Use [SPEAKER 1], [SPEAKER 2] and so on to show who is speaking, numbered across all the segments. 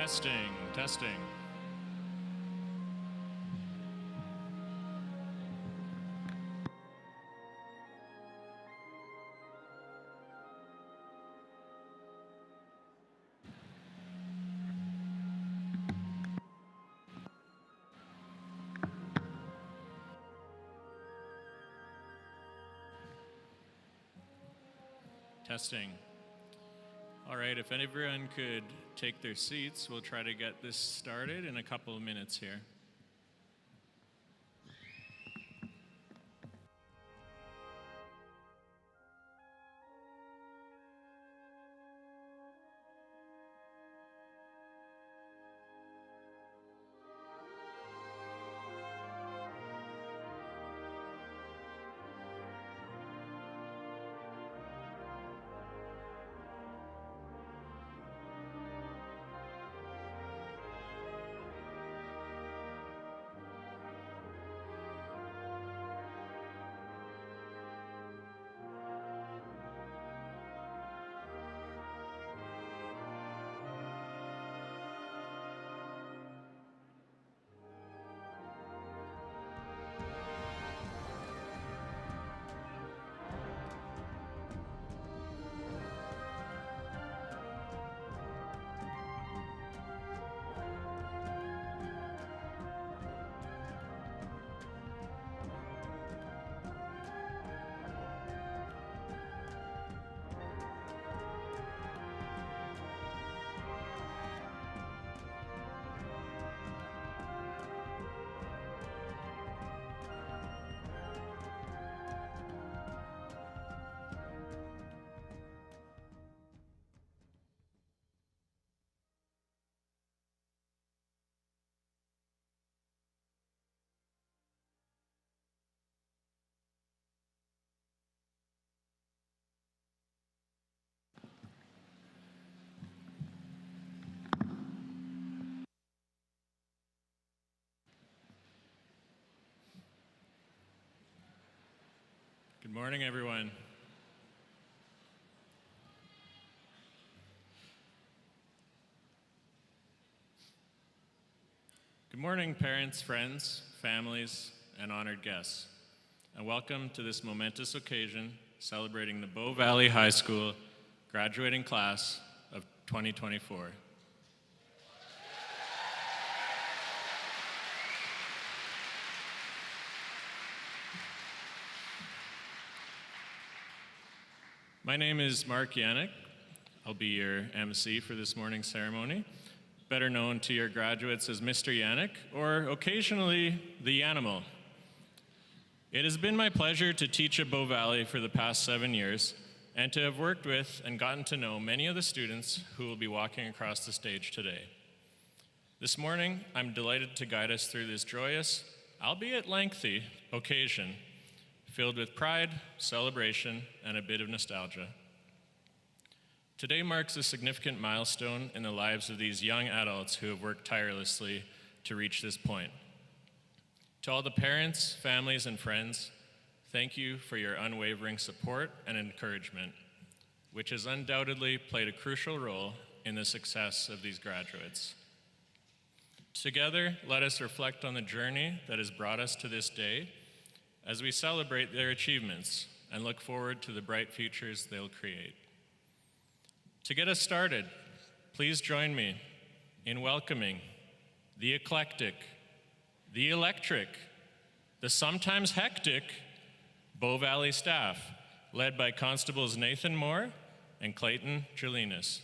[SPEAKER 1] Testing, testing. Testing. All right, if everyone could take their seats, we'll try to get this started in a couple of minutes here. Good morning, everyone. Good morning, parents, friends, families, and honored guests, and welcome to this momentous occasion celebrating the Bow Valley High School graduating class of 2024. My name is Mark Yannick. I'll be your MC for this morning's ceremony, better known to your graduates as Mr. Yannick, or occasionally the Yanimal. It has been my pleasure to teach at Bow Valley for the past 7 years and to have worked with and gotten to know many of the students who will be walking across the stage today. This morning, I'm delighted to guide us through this joyous, albeit lengthy, occasion filled with pride, celebration, and a bit of nostalgia. Today marks a significant milestone in the lives of these young adults who have worked tirelessly to reach this point. To all the parents, families, and friends, thank you for your unwavering support and encouragement, which has undoubtedly played a crucial role in the success of these graduates. Together, let us reflect on the journey that has brought us to this day as we celebrate their achievements and look forward to the bright futures they'll create. To get us started, please join me in welcoming the eclectic, the electric, the sometimes hectic Bow Valley staff, led by Constables Nathan Moore and Clayton Julinas.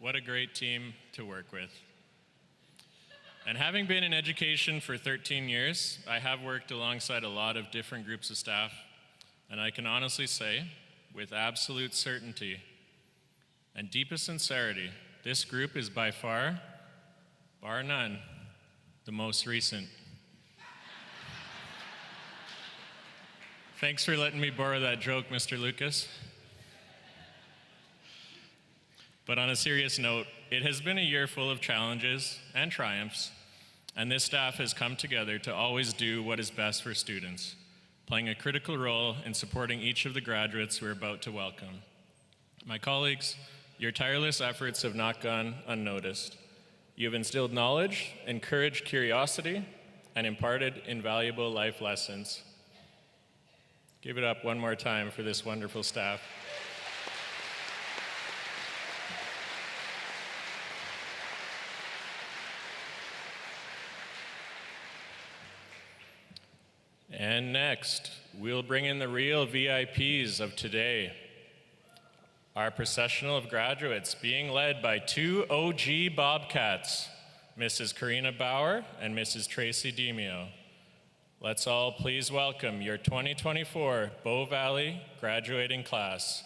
[SPEAKER 1] What a great team to work with. And having been in education for 13 years, I have worked alongside a lot of different groups of staff, and I can honestly say, with absolute certainty and deepest sincerity, this group is by far, bar none, the most recent. Thanks for letting me borrow that joke, Mr. Lucas. But on a serious note, it has been a year full of challenges and triumphs, and this staff has come together to always do what is best for students, playing a critical role in supporting each of the graduates we're about to welcome. My colleagues, your tireless efforts have not gone unnoticed. You have instilled knowledge, encouraged curiosity, and imparted invaluable life lessons. Give it up one more time for this wonderful staff. And next, we'll bring in the real VIPs of today. Our processional of graduates being led by two OG Bobcats, Mrs. Karina Bauer and Mrs. Tracy Demio. Let's all please welcome your 2024 Bow Valley graduating class.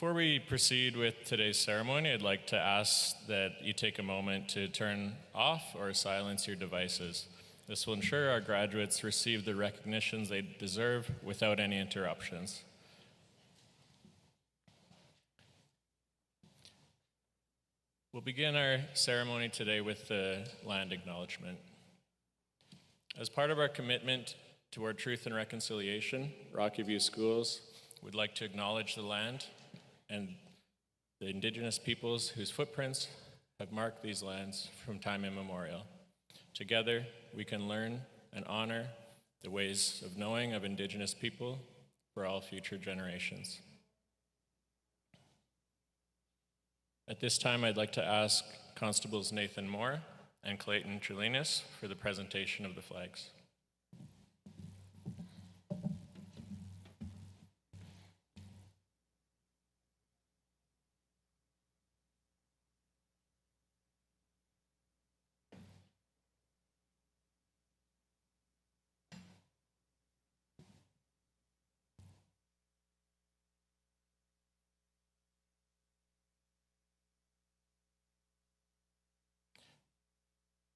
[SPEAKER 1] Before we proceed with today's ceremony, I'd like to ask that you take a moment to turn off or silence your devices. This will ensure our graduates receive the recognitions they deserve without any interruptions. We'll begin our ceremony today with the land acknowledgement. As part of our commitment toward truth and reconciliation, Rocky View Schools would like to acknowledge the land and the Indigenous peoples whose footprints have marked these lands from time immemorial. Together, we can learn and honor the ways of knowing of Indigenous people for all future generations. At this time, I'd like to ask Constables Nathan Moore and Clayton Trelinas for the presentation of the flags.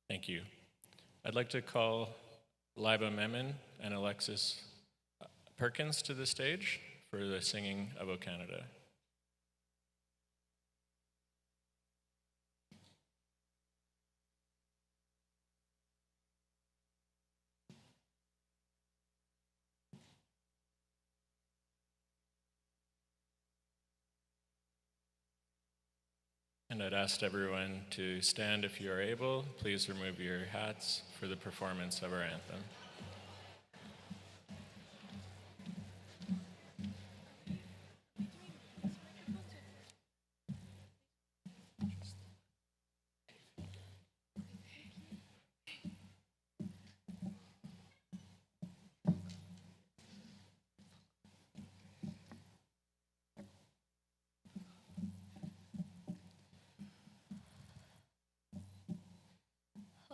[SPEAKER 1] Thank you. I'd like to call Liba Memon and Alexis Perkins to the stage for the singing of O Canada. And I'd ask everyone to stand if you are able. Please remove your hats for the performance of our anthem.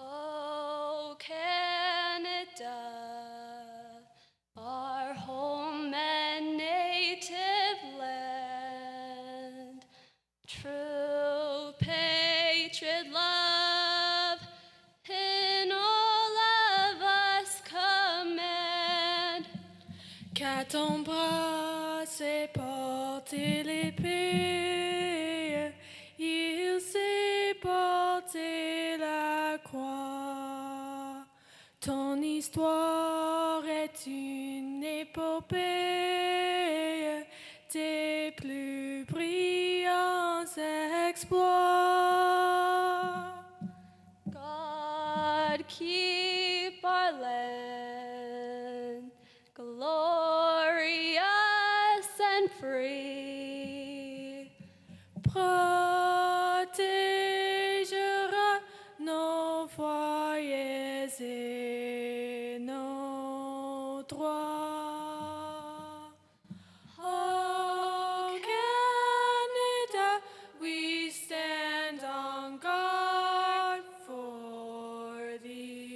[SPEAKER 2] Oh, Canada, our home and native land, true patriot love in all of us command. Qu'à ton bras s'est porté l'épée, il s'est porté la croix. Ton histoire est une épopée des plus brillants exploits. God keep our land glorious and free. Protégera nos foyers et nos droits. Oh, Canada, we stand on guard for thee.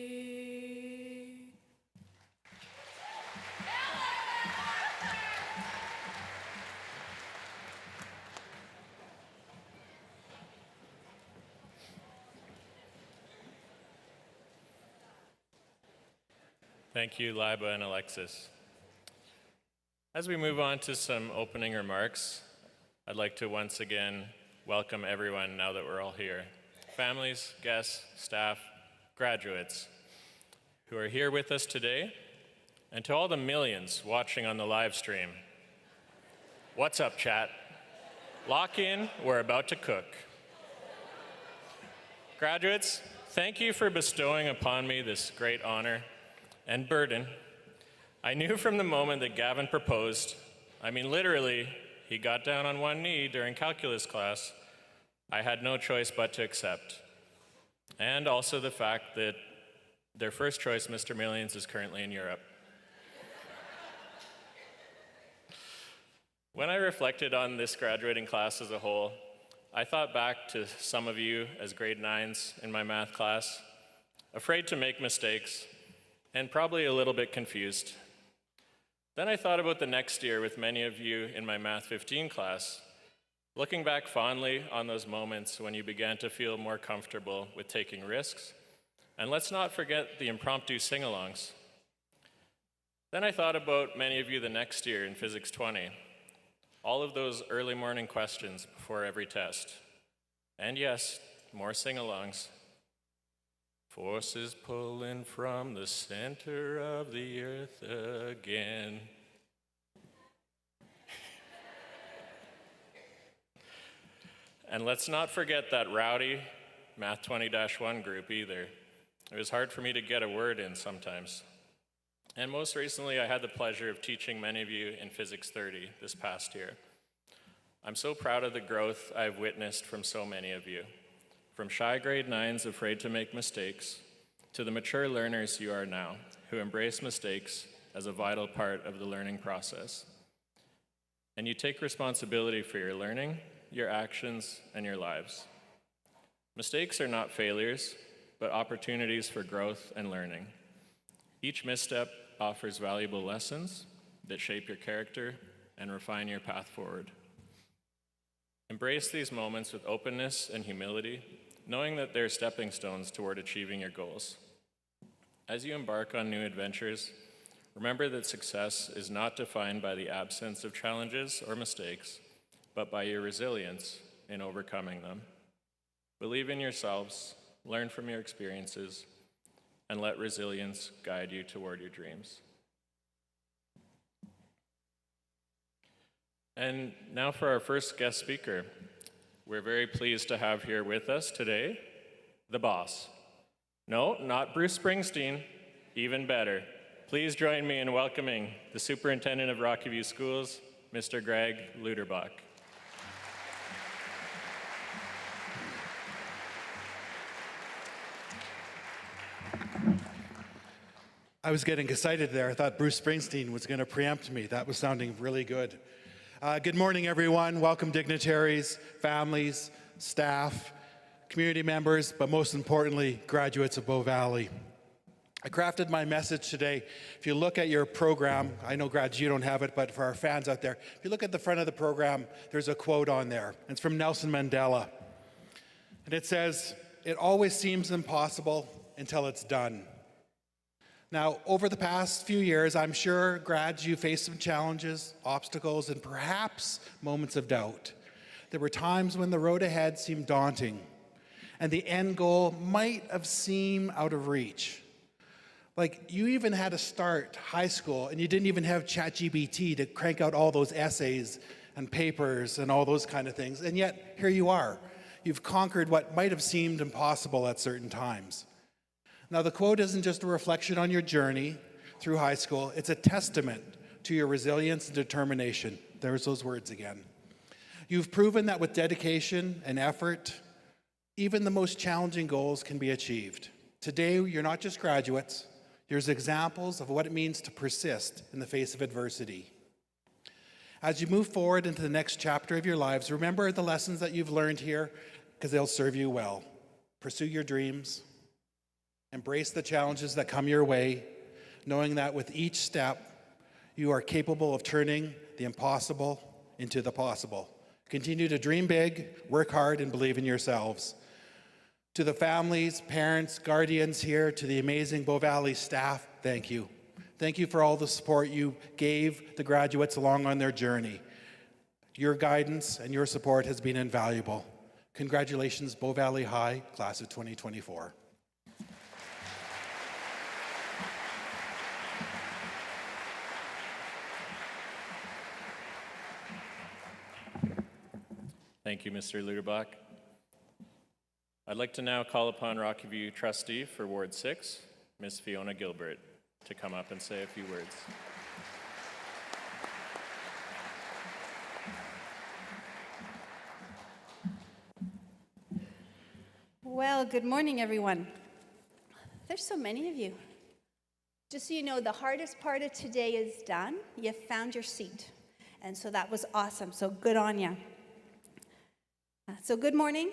[SPEAKER 1] Thank you, Liba and Alexis. As we move on to some opening remarks, I'd like to once again welcome everyone now that we're all here. Families, guests, staff, graduates who are here with us today, and to all the millions watching on the live stream. What's up, chat? Lock in, we're about to cook. Graduates, thank you for bestowing upon me this great honor and burden. I knew from the moment that Gavin proposed, I mean literally, he got down on one knee during calculus class, I had no choice but to accept. And also the fact that their first choice, Mr. Millions, is currently in Europe. When I reflected on this graduating class as a whole, I thought back to some of you as grade 9s in my math class, afraid to make mistakes, and probably a little bit confused. Then I thought about the next year with many of you in my Math 15 class, Looking back fondly on those moments when you began to feel more comfortable with taking risks, and let's not forget the impromptu sing-alongs. Then I thought about many of you the next year in Physics 20, all of those early morning questions before every test. And yes, more sing-alongs. Forces pulling from the center of the earth again. And let's not forget that rowdy Math 20-1 group either. It was hard for me to get a word in sometimes. And most recently, I had the pleasure of teaching many of you in Physics 30 this past year. I'm so proud of the growth I've witnessed from so many of you. From shy grade 9s afraid to make mistakes, to the mature learners you are now, who embrace mistakes as a vital part of the learning process. And you take responsibility for your learning, your actions, and your lives. Mistakes are not failures, but opportunities for growth and learning. Each misstep offers valuable lessons that shape your character and refine your path forward. Embrace these moments with openness and humility, knowing that they're stepping stones toward achieving your goals. As you embark on new adventures, remember that success is not defined by the absence of challenges or mistakes, but by your resilience in overcoming them. Believe in yourselves, learn from your experiences, and let resilience guide you toward your dreams. And now for our first guest speaker. We're very pleased to have here with us today, the boss. No, not Bruce Springsteen, even better. Please join me in welcoming the Superintendent of Rocky View Schools, Mr. Greg Luderbach.
[SPEAKER 3] I was getting excited there. I thought Bruce Springsteen was going to preempt me. That was sounding really good. Good morning, everyone. Welcome, dignitaries, families, staff, community members, but most importantly, graduates of Bow Valley. I crafted my message today. If you look at your program, I know grads, you don't have it, but for our fans out there, if you look at the front of the program, there's a quote on there. It's from Nelson Mandela. And it says, "It always seems impossible until it's done." Now, over the past few years, I'm sure, grads, you faced some challenges, obstacles, and perhaps moments of doubt. There were times when the road ahead seemed daunting, and the end goal might have seemed out of reach. Like, you even had to start high school, and you didn't even have ChatGPT to crank out all those essays and papers and all those kind of things, and yet, here you are. You've conquered what might have seemed impossible at certain times. Now, the quote isn't just a reflection on your journey through high school, it's a testament to your resilience and determination. There's those words again. You've proven that with dedication and effort, even the most challenging goals can be achieved. Today, you're not just graduates, you're examples of what it means to persist in the face of adversity. As you move forward into the next chapter of your lives, remember the lessons that you've learned here, because they'll serve you well. Pursue your dreams. Embrace the challenges that come your way, knowing that with each step, you are capable of turning the impossible into the possible. Continue to dream big, work hard, and believe in yourselves. To the families, parents, guardians here, to the amazing Bow Valley staff, thank you. Thank you for all the support you gave the graduates along on their journey. Your guidance and your support has been invaluable. Congratulations, Bow Valley High, class of 2024.
[SPEAKER 1] Thank you, Mr. Luderbach. I'd like to now call upon Rocky View trustee for Ward 6, Ms. Fiona Gilbert, to come up and say a few words.
[SPEAKER 4] Well, good morning, everyone. There's so many of you. Just so you know, the hardest part of today is done. You found your seat. And so that was awesome. So good on you. So good morning,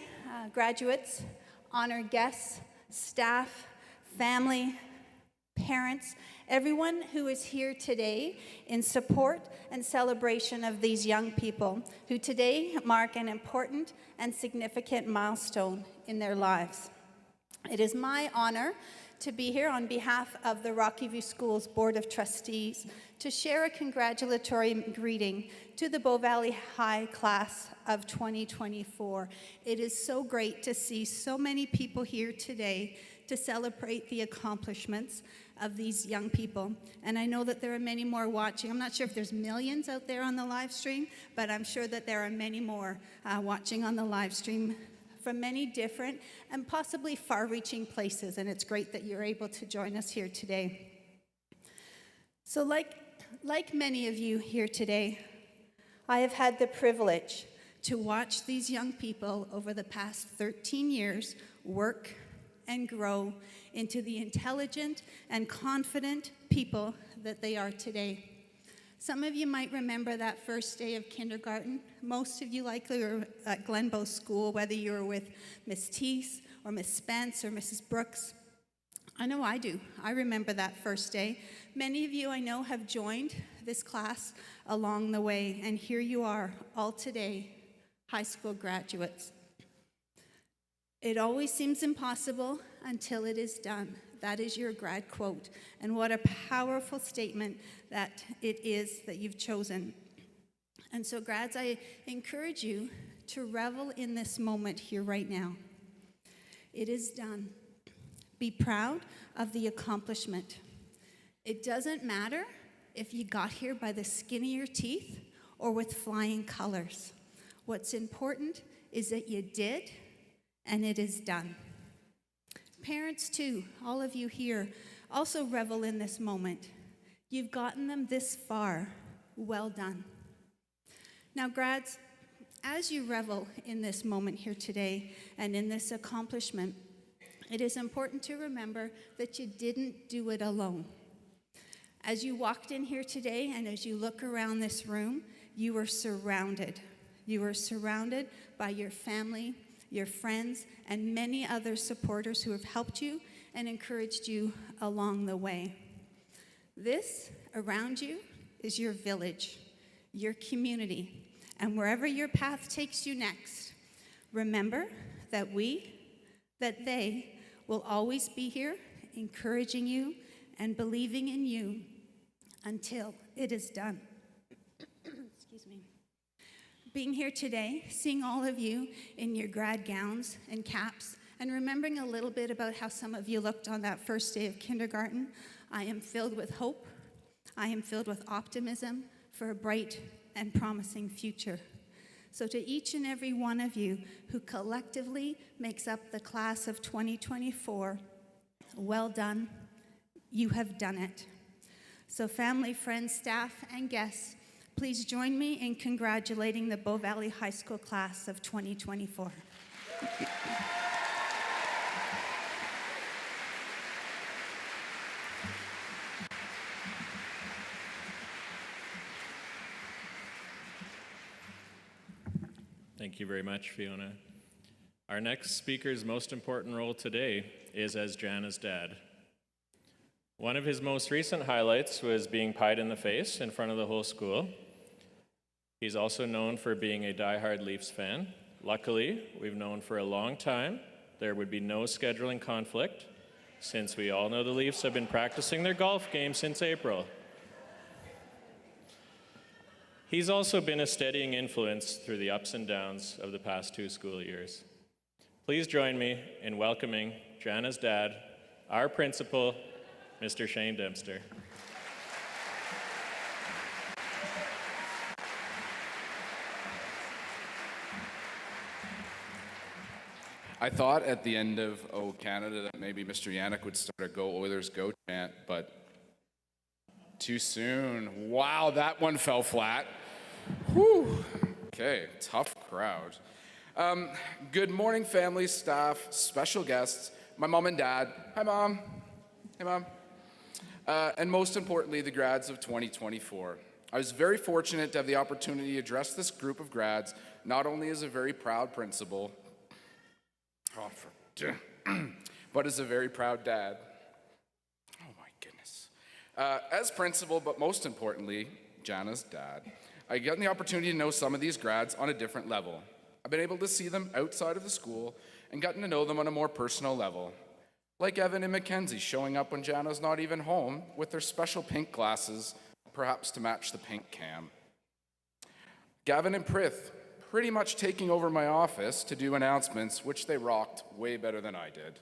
[SPEAKER 4] graduates, honored guests, staff, family, parents, everyone who is here today in support and celebration of these young people who today mark an important and significant milestone in their lives. It is my honor to be here on behalf of the Rocky View Schools Board of Trustees to share a congratulatory greeting to the Bow Valley High class of 2024. It is so great to see so many people here today to celebrate the accomplishments of these young people. And I know that there are many more watching. I'm not sure if there's millions out there on the live stream, but I'm sure that there are many more watching on the live stream from many different and possibly far-reaching places, and it's great that you're able to join us here today. So like many of you here today, I have had the privilege to watch these young people over the past 13 years work and grow into the intelligent and confident people that they are today. Some of you might remember that first day of kindergarten. Most of you likely were at Glenbow School, whether you were with Miss Teese or Miss Spence or Mrs. Brooks. I know I do. I remember that first day. Many of you I know have joined this class along the way, and here you are, all today, high school graduates. It always seems impossible until it is done. That is your grad quote. And what a powerful statement that it is that you've chosen. And so, grads, I encourage you to revel in this moment here right now. It is done. Be proud of the accomplishment. It doesn't matter if you got here by the skin of your teeth or with flying colors. What's important is that you did, and it is done. Parents, too, all of you here, also revel in this moment. You've gotten them this far. Well done. Now, grads, as you revel in this moment here today and in this accomplishment, it is important to remember that you didn't do it alone. As you walked in here today and as you look around this room, you were surrounded. You were surrounded by your family, your friends, and many other supporters who have helped you and encouraged you along the way. This, around you, is your village, your community, and wherever your path takes you next, remember that they will always be here, encouraging you and believing in you until it is done. Excuse me. Being here today, seeing all of you in your grad gowns and caps, and remembering a little bit about how some of you looked on that first day of kindergarten, I am filled with hope. I am filled with optimism for a bright and promising future. So to each and every one of you who collectively makes up the class of 2024, well done. You have done it. So family, friends, staff, and guests, please join me in congratulating the Bow Valley High School class of 2024.
[SPEAKER 1] Thank you very much, Fiona. Our next speaker's most important role today is as Jana's dad. One of his most recent highlights was being pied in the face in front of the whole school. He's also known for being a diehard Leafs fan. Luckily, we've known for a long time there would be no scheduling conflict, since we all know the Leafs have been practicing their golf game since April. He's also been a steadying influence through the ups and downs of the past 2 school years. Please join me in welcoming Jana's dad, our principal, Mr. Shane Dempster.
[SPEAKER 5] I thought at the end of O Canada that maybe Mr. Yannick would start a Go Oilers Go chant, but too soon. Wow, that one fell flat. Whew. Okay, tough crowd. Good morning, family, staff, special guests, my mom and dad. Hi, Mom. Hey, Mom. And most importantly, the grads of 2024. I was very fortunate to have the opportunity to address this group of grads, not only as a very proud principal, but as a very proud dad. Oh my goodness. As principal, but most importantly, Jana's dad, I get the opportunity to know some of these grads on a different level. I've been able to see them outside of the school and gotten to know them on a more personal level. Like Evan and Mackenzie showing up when Jana's not even home with their special pink glasses, perhaps to match the pink cam. Gavin and Prith pretty much taking over my office to do announcements, which they rocked way better than I did.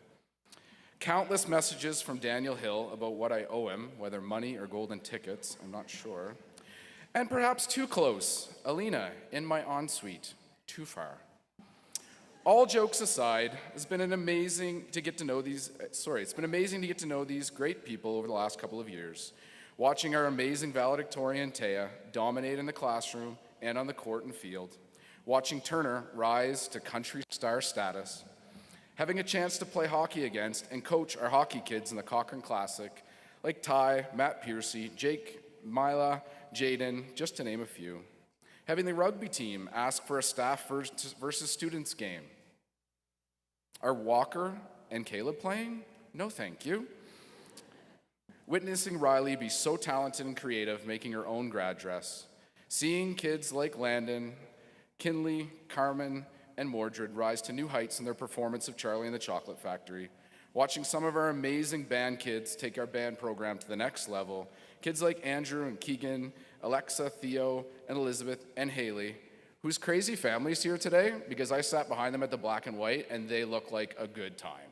[SPEAKER 5] Countless messages from Daniel Hill about what I owe him, whether money or golden tickets, I'm not sure. And perhaps too close, Alina in my ensuite, too far. All jokes aside, it's been amazing to get to know these great people over the last couple of years, watching our amazing valedictorian Taya dominate in the classroom and on the court and field, watching Turner rise to country star status, having a chance to play hockey against and coach our hockey kids in the Cochrane Classic, like Ty, Matt Piercy, Jake, Mila, Jaden, just to name a few. Having the rugby team ask for a staff versus students game. Are Walker and Caleb playing? No, thank you. Witnessing Riley be so talented and creative, making her own grad dress. Seeing kids like Landon, Kinley, Carmen, and Mordred rise to new heights in their performance of Charlie and the Chocolate Factory. Watching some of our amazing band kids take our band program to the next level. Kids like Andrew and Keegan, Alexa, Theo, and Elizabeth, and Haley, whose crazy family's here today because I sat behind them at the black and white and they look like a good time.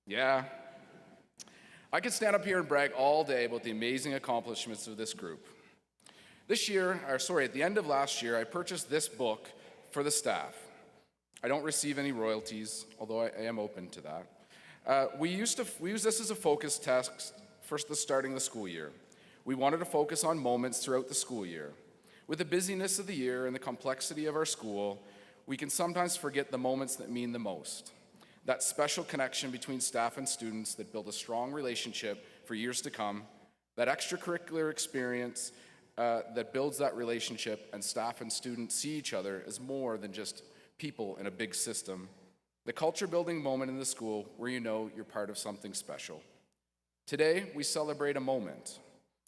[SPEAKER 5] Yeah. I could stand up here and brag all day about the amazing accomplishments of this group. At the end of last year, I purchased this book for the staff. I don't receive any royalties, although I am open to that. We use this as a focus text for the starting the school year. We wanted to focus on moments throughout the school year. With the busyness of the year and the complexity of our school, we can sometimes forget the moments that mean the most. That special connection between staff and students that build a strong relationship for years to come, that extracurricular experience that builds that relationship, and staff and students see each other as more than just people in a big system. The culture-building moment in the school where you know you're part of something special. Today, we celebrate a moment.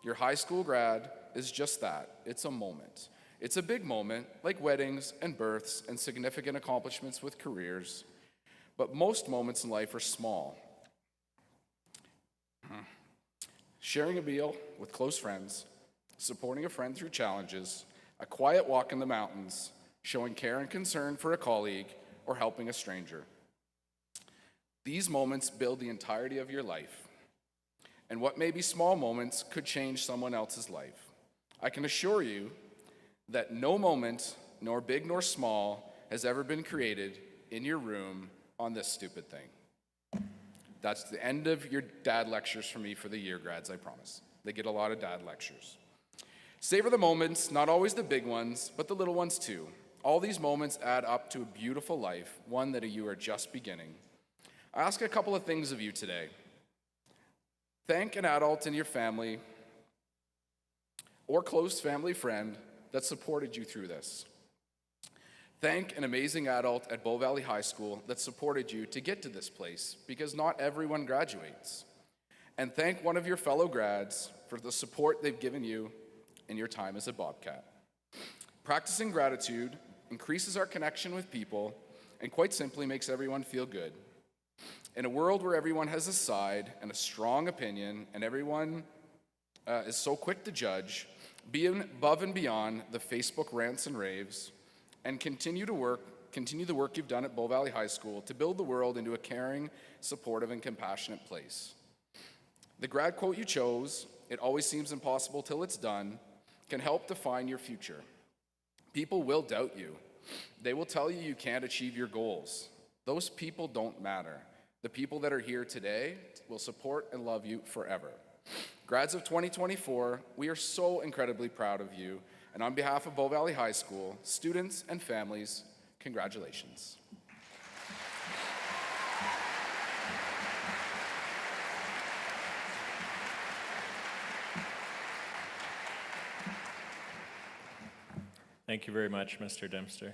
[SPEAKER 5] Your high school grad is just that. It's a moment. It's a big moment, like weddings and births and significant accomplishments with careers. But most moments in life are small. Sharing a meal with close friends, supporting a friend through challenges, a quiet walk in the mountains, showing care and concern for a colleague, or helping a stranger. These moments build the entirety of your life. And what may be small moments could change someone else's life. I can assure you that no moment, nor big nor small, has ever been created in your room on this stupid thing. That's the end of your dad lectures for me for the year, grads, I promise. They get a lot of dad lectures. Savor the moments, not always the big ones, but the little ones too. All these moments add up to a beautiful life, one that you are just beginning. I ask a couple of things of you today. Thank an adult in your family or close family friend that supported you through this. Thank an amazing adult at Bow Valley High School that supported you to get to this place, because not everyone graduates. And thank one of your fellow grads for the support they've given you in your time as a Bobcat. Practicing gratitude increases our connection with people and quite simply makes everyone feel good. In a world where everyone has a side and a strong opinion and everyone is so quick to judge, be above and beyond the Facebook rants and raves, and continue the work you've done at Bow Valley High School to build the world into a caring, supportive, and compassionate place. The grad quote you chose, "It always seems impossible till it's done," can help define your future. People will doubt you. They will tell you you can't achieve your goals. Those people don't matter. The people that are here today will support and love you forever. Grads of 2024, we are so incredibly proud of you. And on behalf of Bow Valley High School, students and families, congratulations. Thank
[SPEAKER 1] Thank you very much, Mr. Dempster.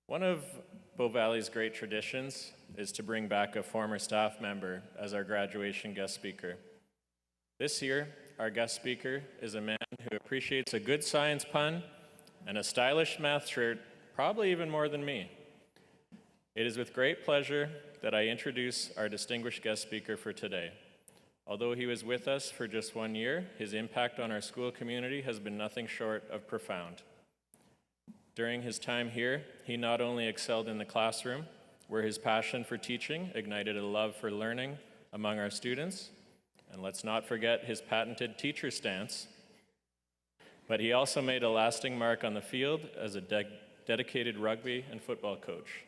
[SPEAKER 1] One of Bow Valley's great traditions is to bring back a former staff member as our graduation guest speaker. This year, our guest speaker is a man who appreciates a good science pun and a stylish math shirt, probably even more than me. It is with great pleasure that I introduce our distinguished guest speaker for today. Although he was with us for just 1 year, his impact on our school community has been nothing short of profound. During his time here, he not only excelled in the classroom, where his passion for teaching ignited a love for learning among our students, and let's not forget his patented teacher stance, but he also made a lasting mark on the field as a dedicated rugby and football coach.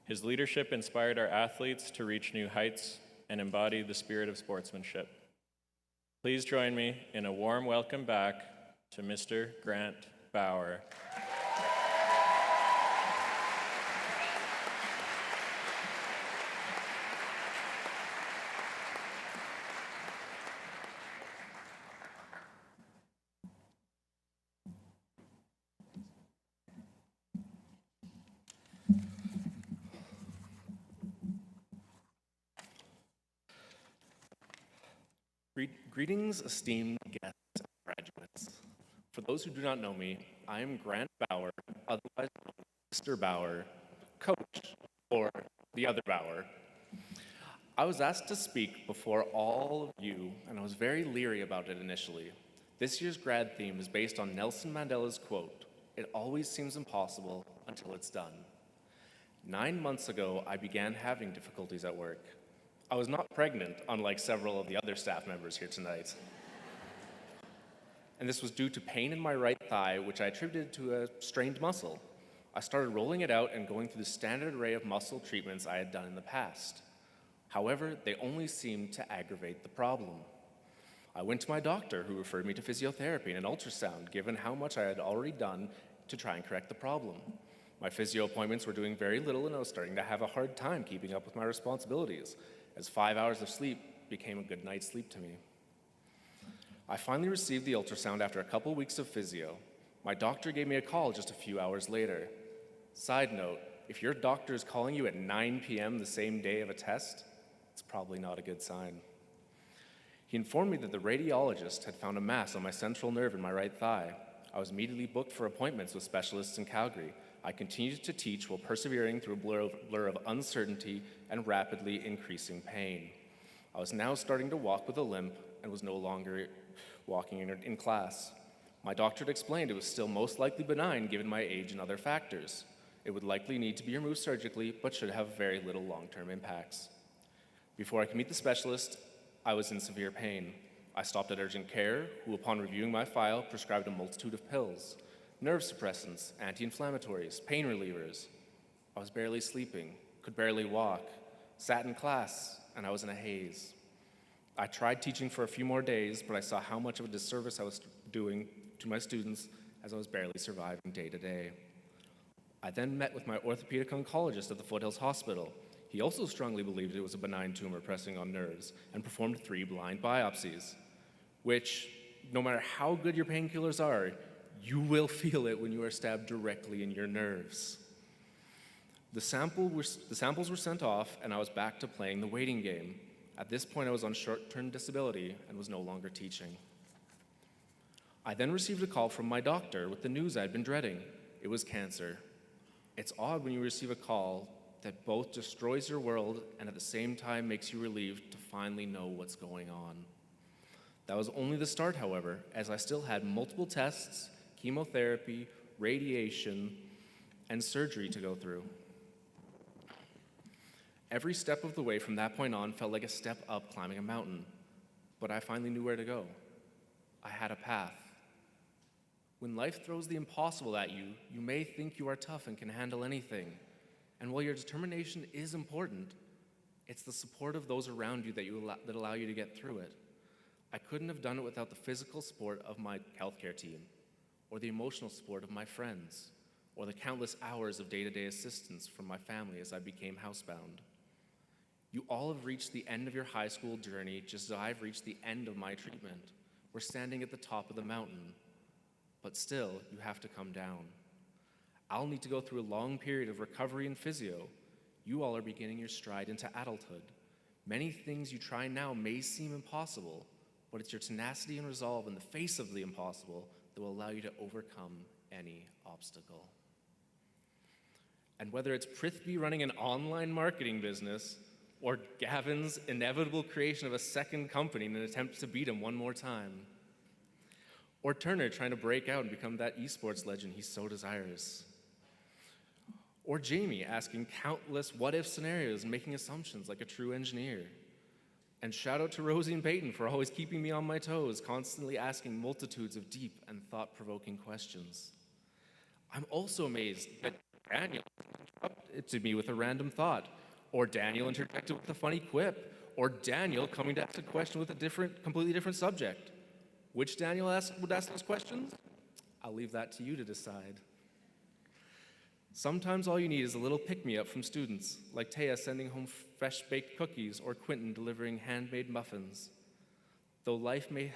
[SPEAKER 1] His leadership inspired our athletes to reach new heights and embody the spirit of sportsmanship. Please join me in a warm welcome back to Mr. Grant Bauer.
[SPEAKER 6] Greetings, esteemed guests and graduates. For those who do not know me, I am Grant Bauer, otherwise known as Mr. Bauer, coach, or the other Bauer. I was asked to speak before all of you, and I was very leery about it initially. This year's grad theme is based on Nelson Mandela's quote, "It always seems impossible until it's done." 9 months ago, I began having difficulties at work. I was not pregnant, unlike several of the other staff members here tonight. And this was due to pain in my right thigh, which I attributed to a strained muscle. I started rolling it out and going through the standard array of muscle treatments I had done in the past. However, they only seemed to aggravate the problem. I went to my doctor, who referred me to physiotherapy and an ultrasound, given how much I had already done to try and correct the problem. My physio appointments were doing very little, and I was starting to have a hard time keeping up with my responsibilities, as 5 hours of sleep became a good night's sleep to me. I finally received the ultrasound after a couple weeks of physio. My doctor gave me a call just a few hours later. Side note, if your doctor is calling you at 9 p.m. the same day of a test, it's probably not a good sign. He informed me that the radiologist had found a mass on my central nerve in my right thigh. I was immediately booked for appointments with specialists in Calgary. I continued to teach while persevering through a blur of uncertainty and rapidly increasing pain. I was now starting to walk with a limp and was no longer walking in class. My doctor had explained it was still most likely benign given my age and other factors. It would likely need to be removed surgically, but should have very little long-term impacts. Before I could meet the specialist, I was in severe pain. I stopped at urgent care, who upon reviewing my file prescribed a multitude of pills. Nerve suppressants, anti-inflammatories, pain relievers. I was barely sleeping, could barely walk, sat in class, and I was in a haze. I tried teaching for a few more days, but I saw how much of a disservice I was doing to my students as I was barely surviving day to day. I then met with my orthopedic oncologist at the Foothills Hospital. He also strongly believed it was a benign tumor pressing on nerves and performed 3 blind biopsies, which, no matter how good your painkillers are, you will feel it when you are stabbed directly in your nerves. The samples were sent off, and I was back to playing the waiting game. At this point, I was on short-term disability and was no longer teaching. I then received a call from my doctor with the news I'd been dreading. It was cancer. It's odd when you receive a call that both destroys your world and at the same time makes you relieved to finally know what's going on. That was only the start, however, as I still had multiple tests, chemotherapy, radiation, and surgery to go through. Every step of the way from that point on felt like a step up climbing a mountain, but I finally knew where to go. I had a path. When life throws the impossible at you, you may think you are tough and can handle anything. And while your determination is important, it's the support of those around you that allow you to get through it. I couldn't have done it without the physical support of my healthcare team, or the emotional support of my friends, or the countless hours of day-to-day assistance from my family as I became housebound. You all have reached the end of your high school journey just as I've reached the end of my treatment. We're standing at the top of the mountain, but still, you have to come down. I'll need to go through a long period of recovery and physio. You all are beginning your stride into adulthood. Many things you try now may seem impossible, but it's your tenacity and resolve in the face of the impossible that will allow you to overcome any obstacle. And whether it's Prithvi running an online marketing business, or Gavin's inevitable creation of a second company in an attempt to beat him one more time, or Turner trying to break out and become that esports legend he so desires, or Jamie asking countless what-if scenarios and making assumptions like a true engineer. And shout out to Rosie and Peyton for always keeping me on my toes, constantly asking multitudes of deep and thought-provoking questions. I'm also amazed that Daniel interrupted me with a random thought, or Daniel interjected with a funny quip, or Daniel coming to ask a question with a completely different subject. Which Daniel would ask those questions? I'll leave that to you to decide. Sometimes all you need is a little pick-me-up from students, like Taya sending home fresh-baked cookies or Quentin delivering handmade muffins. Though life may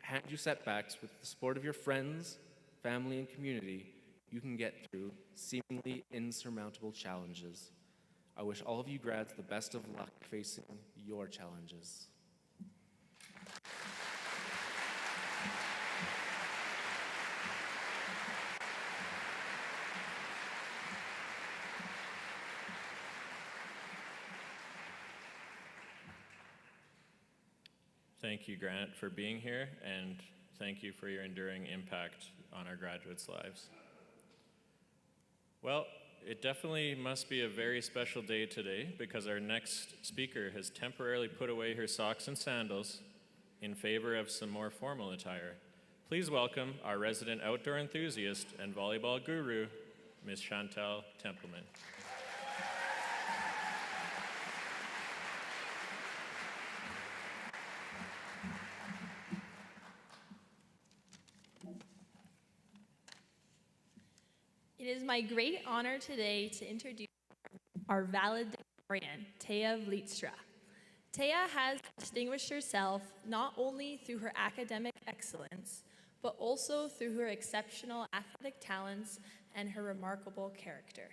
[SPEAKER 6] hand you setbacks, with the support of your friends, family, and community, you can get through seemingly insurmountable challenges. I wish all of you grads the best of luck facing your challenges.
[SPEAKER 1] Thank you, Grant, for being here, and thank you for your enduring impact on our graduates' lives. Well, it definitely must be a very special day today because our next speaker has temporarily put away her socks and sandals in favor of some more formal attire. Please welcome our resident outdoor enthusiast and volleyball guru, Ms. Chantal Templeman.
[SPEAKER 2] It is my great honor today to introduce our valedictorian, Taya Vleetstra. Taya has distinguished herself not only through her academic excellence, but also through her exceptional athletic talents and her remarkable character.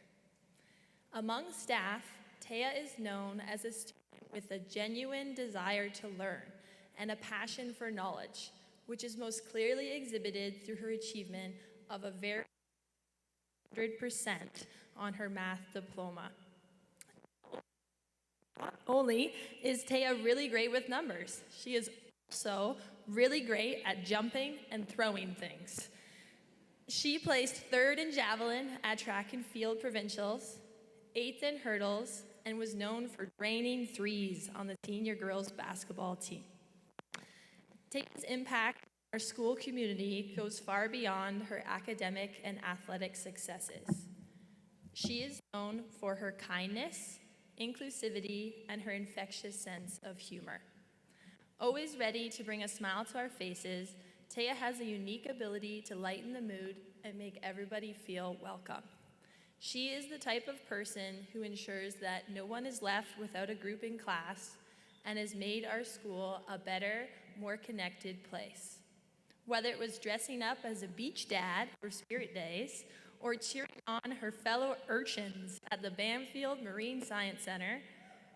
[SPEAKER 2] Among staff, Taya is known as a student with a genuine desire to learn and a passion for knowledge, which is most clearly exhibited through her achievement of a very 100% on her math diploma. Not only is Taya really great with numbers, she is also really great at jumping and throwing things. She placed 3rd in javelin at track and field provincials, 8th in hurdles, and was known for draining threes on the senior girls basketball team. Taya's impact our school community goes far beyond her academic and athletic successes. She is known for her kindness, inclusivity, and her infectious sense of humor. Always ready to bring a smile to our faces, Taya has a unique ability to lighten the mood and make everybody feel welcome. She is the type of person who ensures that no one is left without a group in class and has made our school a better, more connected place. Whether it was dressing up as a beach dad for Spirit Days or cheering on her fellow urchins at the Bamfield Marine Science Center,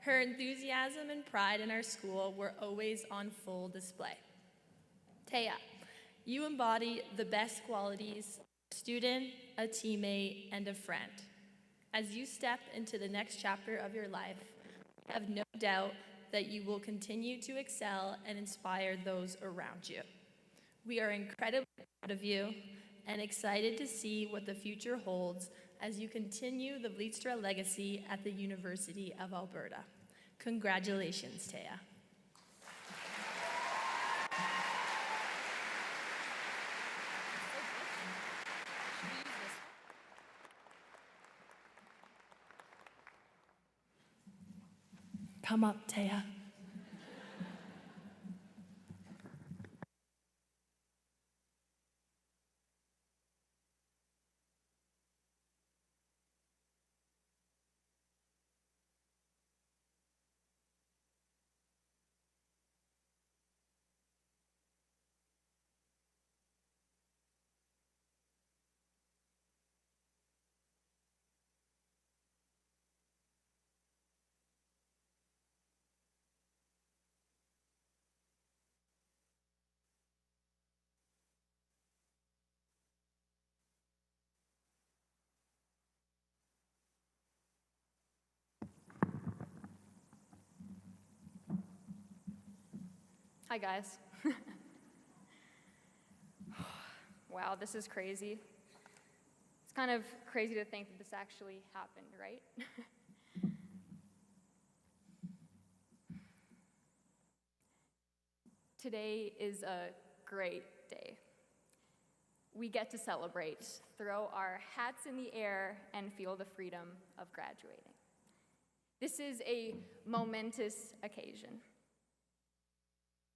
[SPEAKER 2] her enthusiasm and pride in our school were always on full display. Taya, you embody the best qualities of a student, a teammate, and a friend. As you step into the next chapter of your life, I have no doubt that you will continue to excel and inspire those around you. We are incredibly proud of you and excited to see what the future holds as you continue the Vleetstra legacy at the University of Alberta. Congratulations, Taya. Come up, Taya.
[SPEAKER 7] Hi, guys. Wow, this is crazy. It's kind of crazy to think that this actually happened, right? Today is a great day. We get to celebrate, throw our hats in the air, and feel the freedom of graduating. This is a momentous occasion.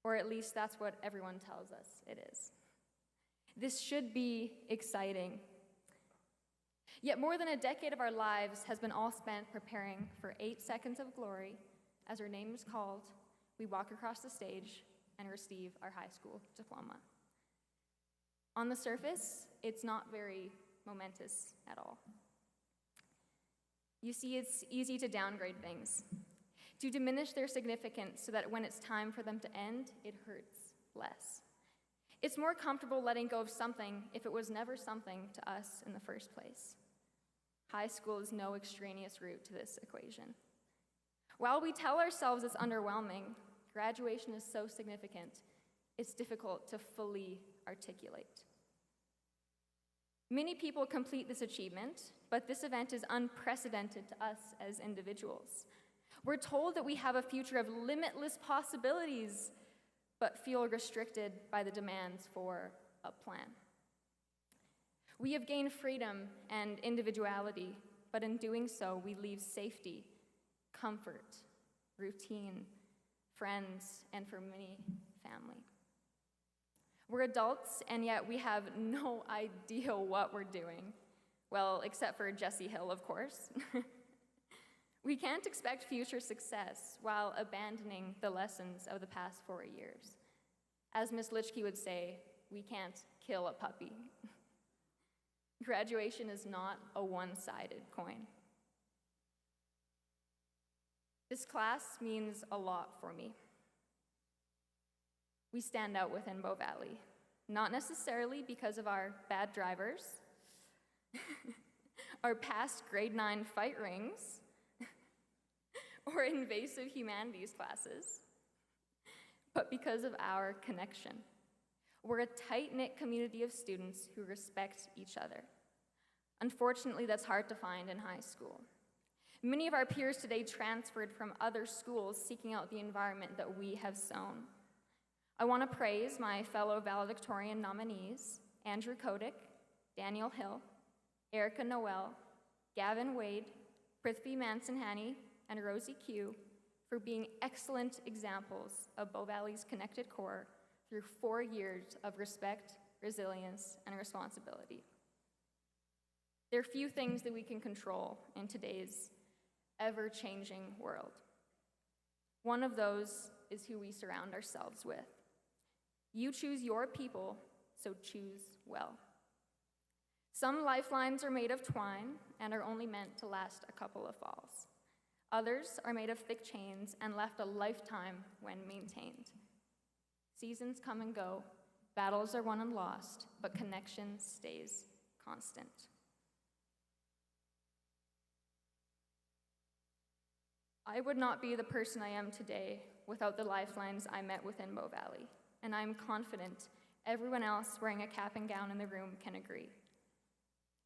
[SPEAKER 7] Or at least that's what everyone tells us it is. This should be exciting. Yet more than a decade of our lives has been all spent preparing for 8 seconds of glory. As our name is called, we walk across the stage and receive our high school diploma. On the surface, it's not very momentous at all. You see, it's easy to downgrade things, to diminish their significance so that when it's time for them to end, it hurts less. It's more comfortable letting go of something if it was never something to us in the first place. High school is no extraneous route to this equation. While we tell ourselves it's underwhelming, graduation is so significant, it's difficult to fully articulate. Many people complete this achievement, but this event is unprecedented to us as individuals. We're told that we have a future of limitless possibilities, but feel restricted by the demands for a plan. We have gained freedom and individuality, but in doing so, we leave safety, comfort, routine, friends, and for many, family. We're adults, and yet we have no idea what we're doing. Well, except for Jesse Hill, of course. We can't expect future success while abandoning the lessons of the past 4 years. As Miss Litchke would say, we can't kill a puppy. Graduation is not a one-sided coin. This class means a lot for me. We stand out within Bow Valley, not necessarily because of our bad drivers, our past grade 9 fight rings, or invasive humanities classes, but because of our connection. We're a tight-knit community of students who respect each other. Unfortunately, that's hard to find in high school. Many of our peers today transferred from other schools seeking out the environment that we have sown. I want to praise my fellow valedictorian nominees, Andrew Kodik, Daniel Hill, Erica Noel, Gavin Wade, Prithvi Mansinhani, and Rosie Q for being excellent examples of Bow Valley's connected core through 4 years of respect, resilience, and responsibility. There are few things that we can control in today's ever-changing world. One of those is who we surround ourselves with. You choose your people, so choose well. Some lifelines are made of twine and are only meant to last a couple of falls. Others are made of thick chains and left a lifetime when maintained. Seasons come and go, battles are won and lost, but connection stays constant. I would not be the person I am today without the lifelines I met within Bow Valley, and I'm confident everyone else wearing a cap and gown in the room can agree.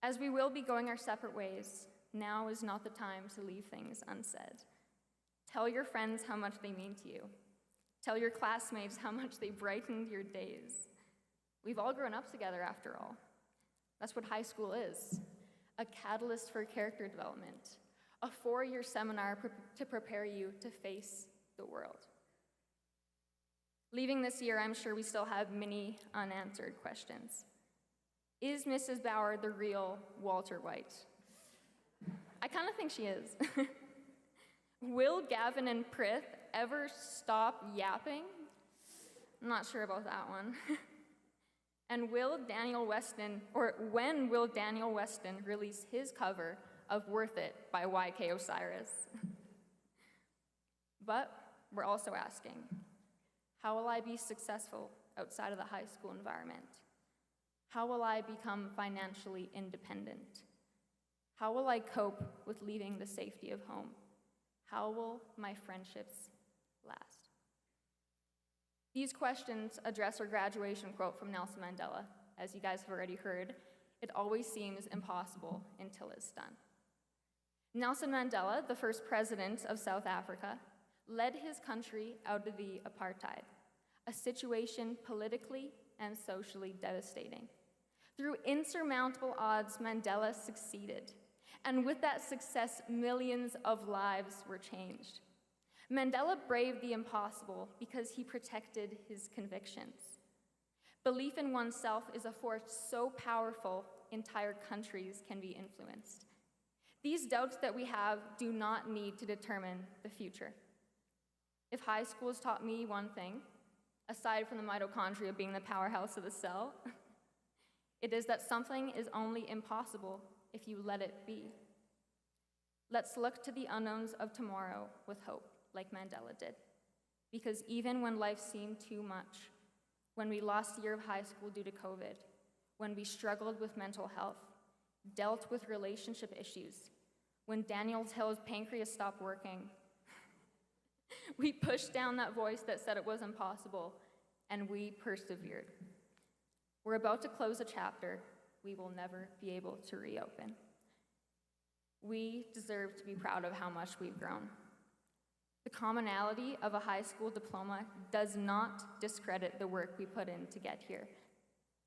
[SPEAKER 7] As we will be going our separate ways, now is not the time to leave things unsaid. Tell your friends how much they mean to you. Tell your classmates how much they brightened your days. We've all grown up together after all. That's what high school is, a catalyst for character development, a 4-year seminar to prepare you to face the world. Leaving this year, I'm sure we still have many unanswered questions. Is Mrs. Bauer the real Walter White? I kind of think she is. Will Gavin and Prith ever stop yapping? I'm not sure about that one. And when will Daniel Weston release his cover of Worth It by YK Osiris? But we're also asking, how will I be successful outside of the high school environment? How will I become financially independent? How will I cope with leaving the safety of home? How will my friendships last? These questions address our graduation quote from Nelson Mandela. As you guys have already heard, it always seems impossible until it's done. Nelson Mandela, the first president of South Africa, led his country out of the apartheid, a situation politically and socially devastating. Through insurmountable odds, Mandela succeeded. And with that success, millions of lives were changed. Mandela braved the impossible because he protected his convictions. Belief in oneself is a force so powerful, entire countries can be influenced. These doubts that we have do not need to determine the future. If high school has taught me one thing, aside from the mitochondria being the powerhouse of the cell, it is that something is only impossible if you let it be. Let's look to the unknowns of tomorrow with hope, like Mandela did. Because even when life seemed too much, when we lost a year of high school due to COVID, when we struggled with mental health, dealt with relationship issues, when Daniel Hill's pancreas stopped working, we pushed down that voice that said it was impossible, and we persevered. We're about to close a chapter we will never be able to reopen. We deserve to be proud of how much we've grown. The commonality of a high school diploma does not discredit the work we put in to get here.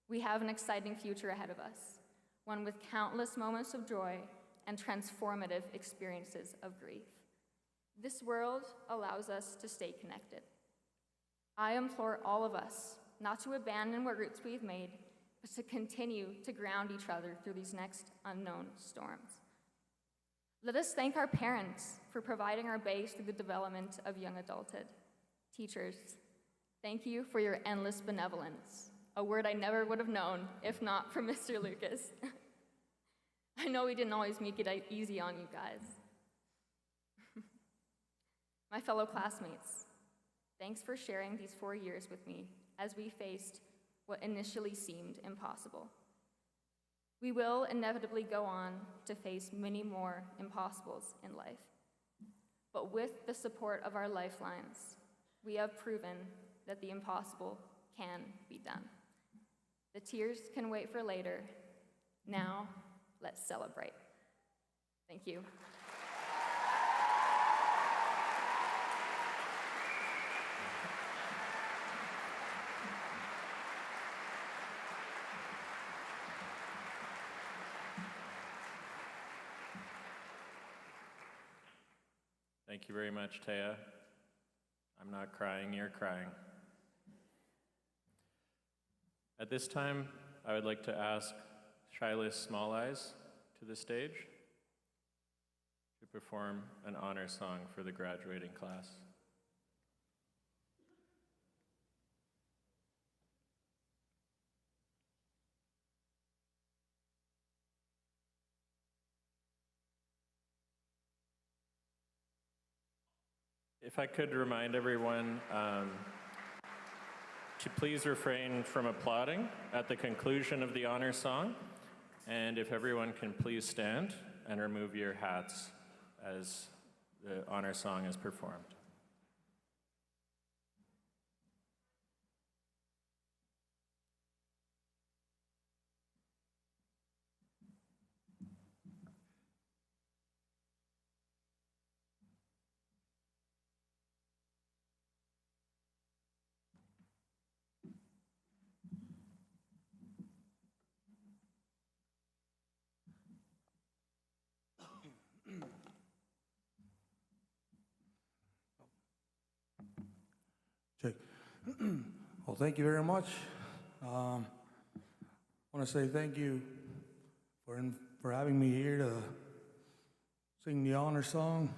[SPEAKER 7] We have an exciting future ahead of us, one with countless moments of joy and transformative experiences of grief. This world allows us to stay connected. I implore all of us not to abandon what roots we've made, but to continue to ground each other through these next unknown storms. Let us thank our parents for providing our base through the development of young adulthood. Teachers, thank you for your endless benevolence, a word I never would have known if not for Mr. Lucas. I know we didn't always make it easy on you guys. My fellow classmates, thanks for sharing these 4 years with me as we faced what initially seemed impossible. We will inevitably go on to face many more impossibles in life. But with the support of our lifelines, we have proven that the impossible can be done. The tears can wait for later. Now, let's celebrate. Thank you.
[SPEAKER 1] Thank you very much, Taya. I'm not crying, you're crying. At this time, I would like to ask Shilas Small Eyes to the stage to perform an honor song for the graduating class. If I could remind everyone to please refrain from applauding at the conclusion of the honor song, and if everyone can please stand and remove your hats as the honor song is performed.
[SPEAKER 8] Check. Well, thank you very much. I want to say thank you for having me here to sing the honor song.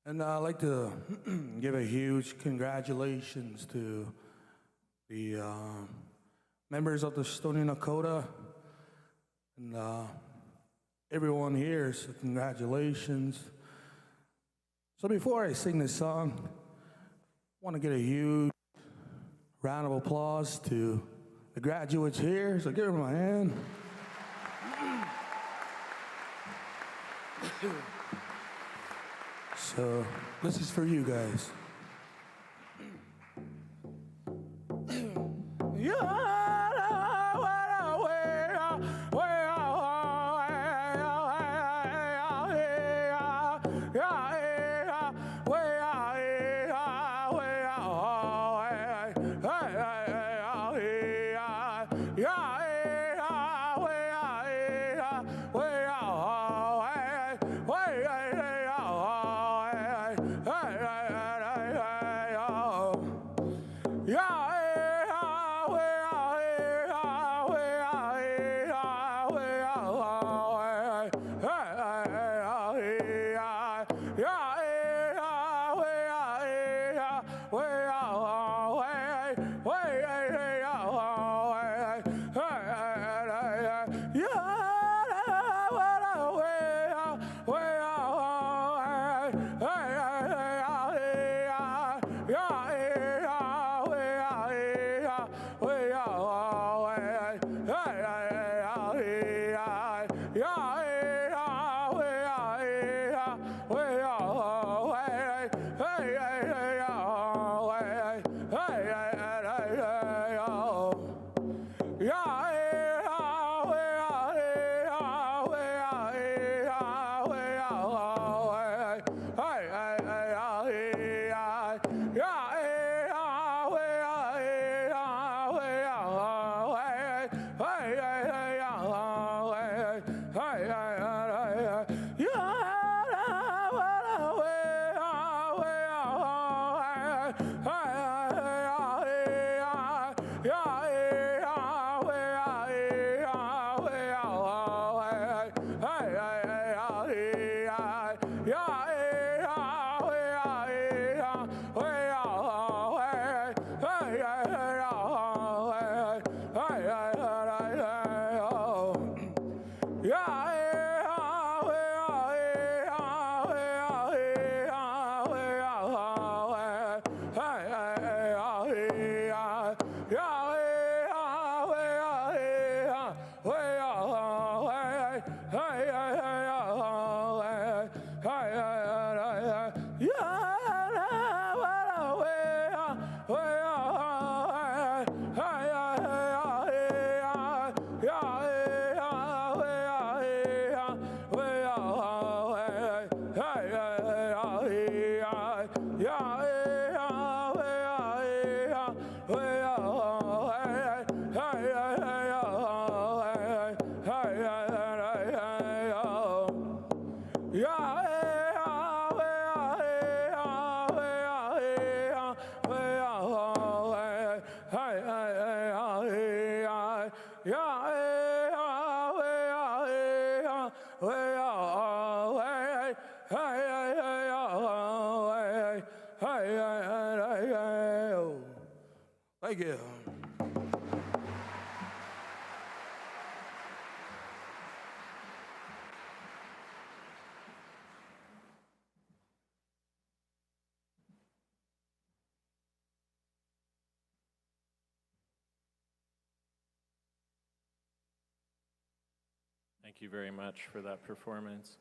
[SPEAKER 8] And I'd like to give a huge congratulations to the members of the Stony Nakota and everyone here, so congratulations. So before I sing this song, I want to get a huge round of applause to the graduates here, so give them a hand. So this is for you guys. Thank you.
[SPEAKER 1] Thank you very much for that performance.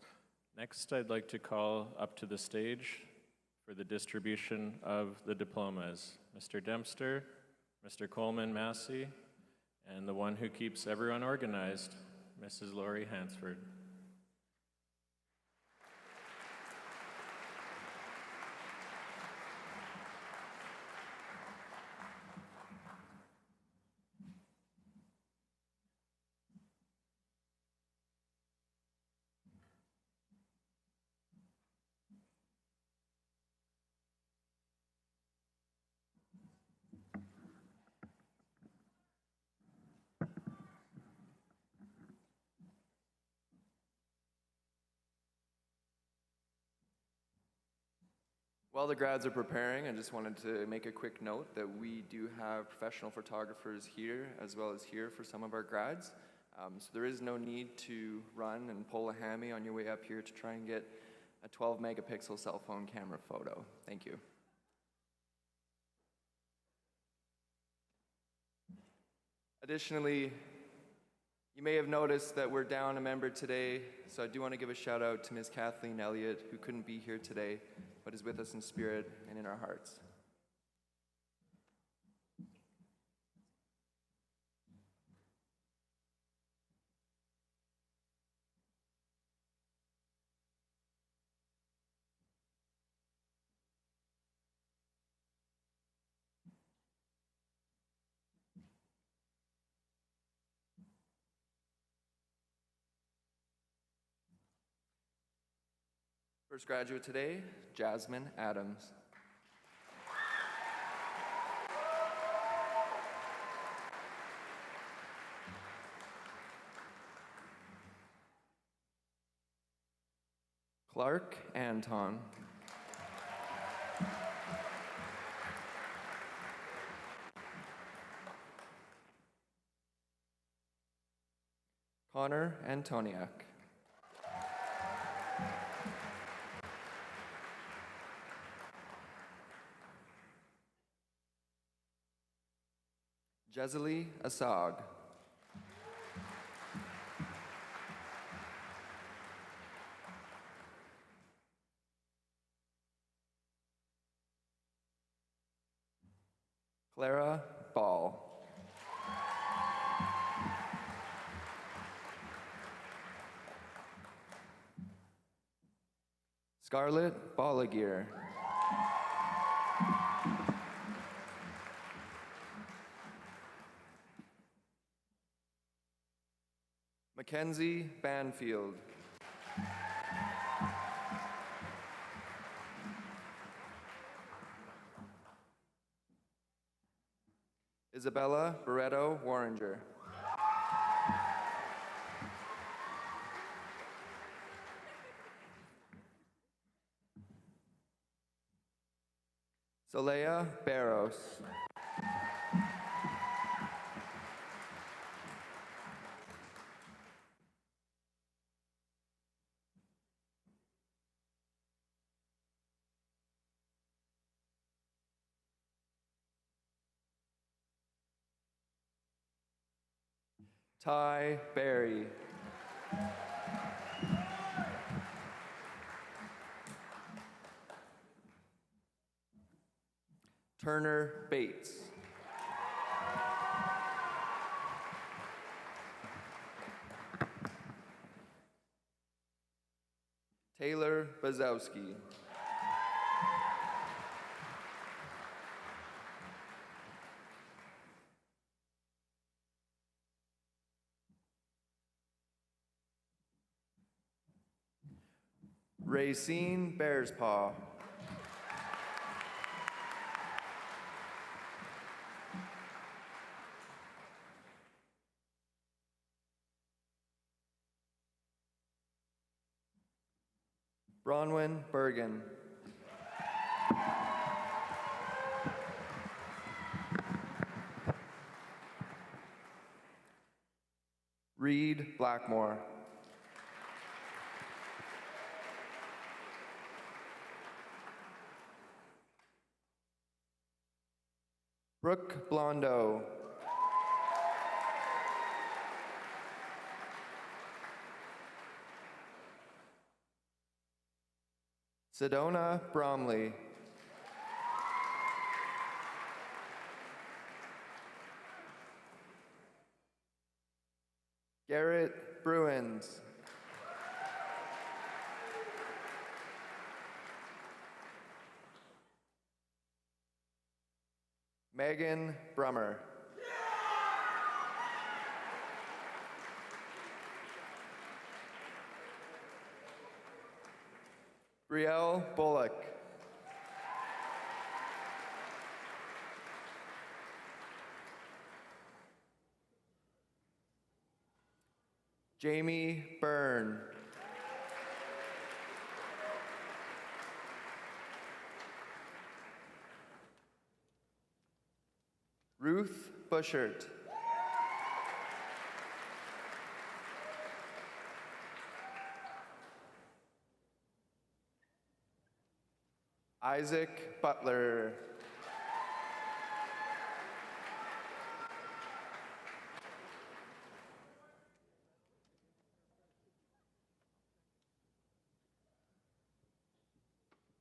[SPEAKER 1] Next, I'd like to call up to the stage for the distribution of the diplomas, Mr. Dempster, Mr. Coleman Massey, and the one who keeps everyone organized, Mrs. Laurie Hansford.
[SPEAKER 9] While the grads are preparing, I just wanted to make a quick note that we do have professional photographers here as well as here for some of our grads. So there is no need to run and pull a hammy on your way up here to try and get a 12 megapixel cell phone camera photo. Thank you. Additionally, You may have noticed that we're down a member today, so I do want to give a shout out to Ms. Kathleen Elliott, who couldn't be here today, but is with us in spirit and in our hearts. First graduate today, Jasmine Adams. Clark Anton. Connor Antoniak. Jezeli Asag. Clara Ball. Scarlett Balaguer. Mackenzie Banfield. Isabella Barreto Warringer. Solea Barros. Ty Berry. Turner Bates. Taylor Bazowski. Racine Bearspaw. Bronwyn Bergen. Reed Blackmore. Brooke Blondeau. Sedona Bromley. Garrett Bruins. Megan Brummer. Brielle Bullock. Jamie Byrne. Ruth Buschert. Isaac Butler.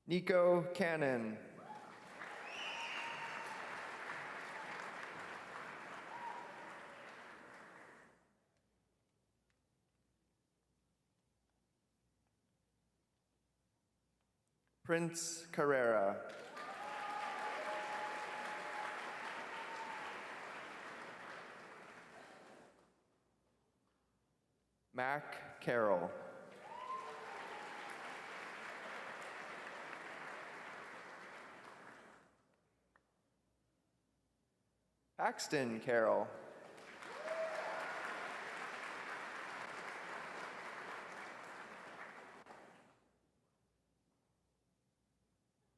[SPEAKER 9] Nico Cannon. Prince Carrera. Mac Carroll. Paxton Carroll.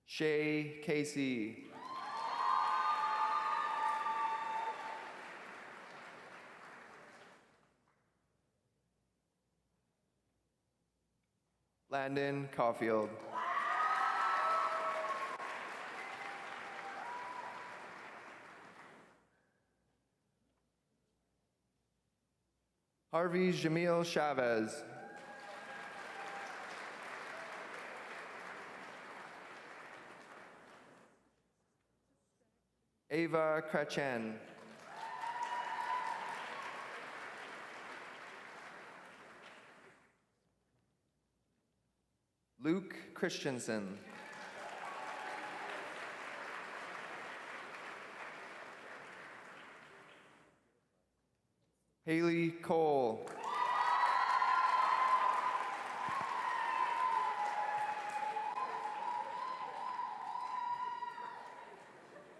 [SPEAKER 9] Shay Casey. Landon Caulfield. Harvey Jamil Chavez. Ava Krachen. Luke Christensen. Haley Cole.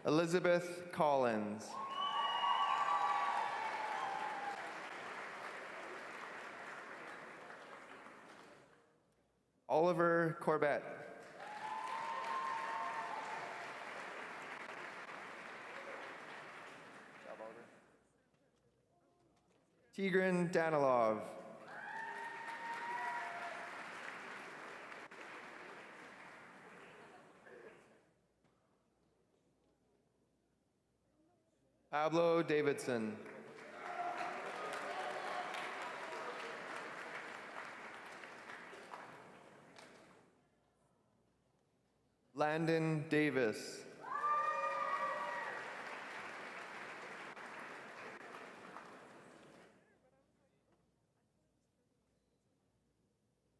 [SPEAKER 9] Elizabeth Collins. Oliver Corbett. Tigran Danilov. Pablo Davidson. Landon Davis.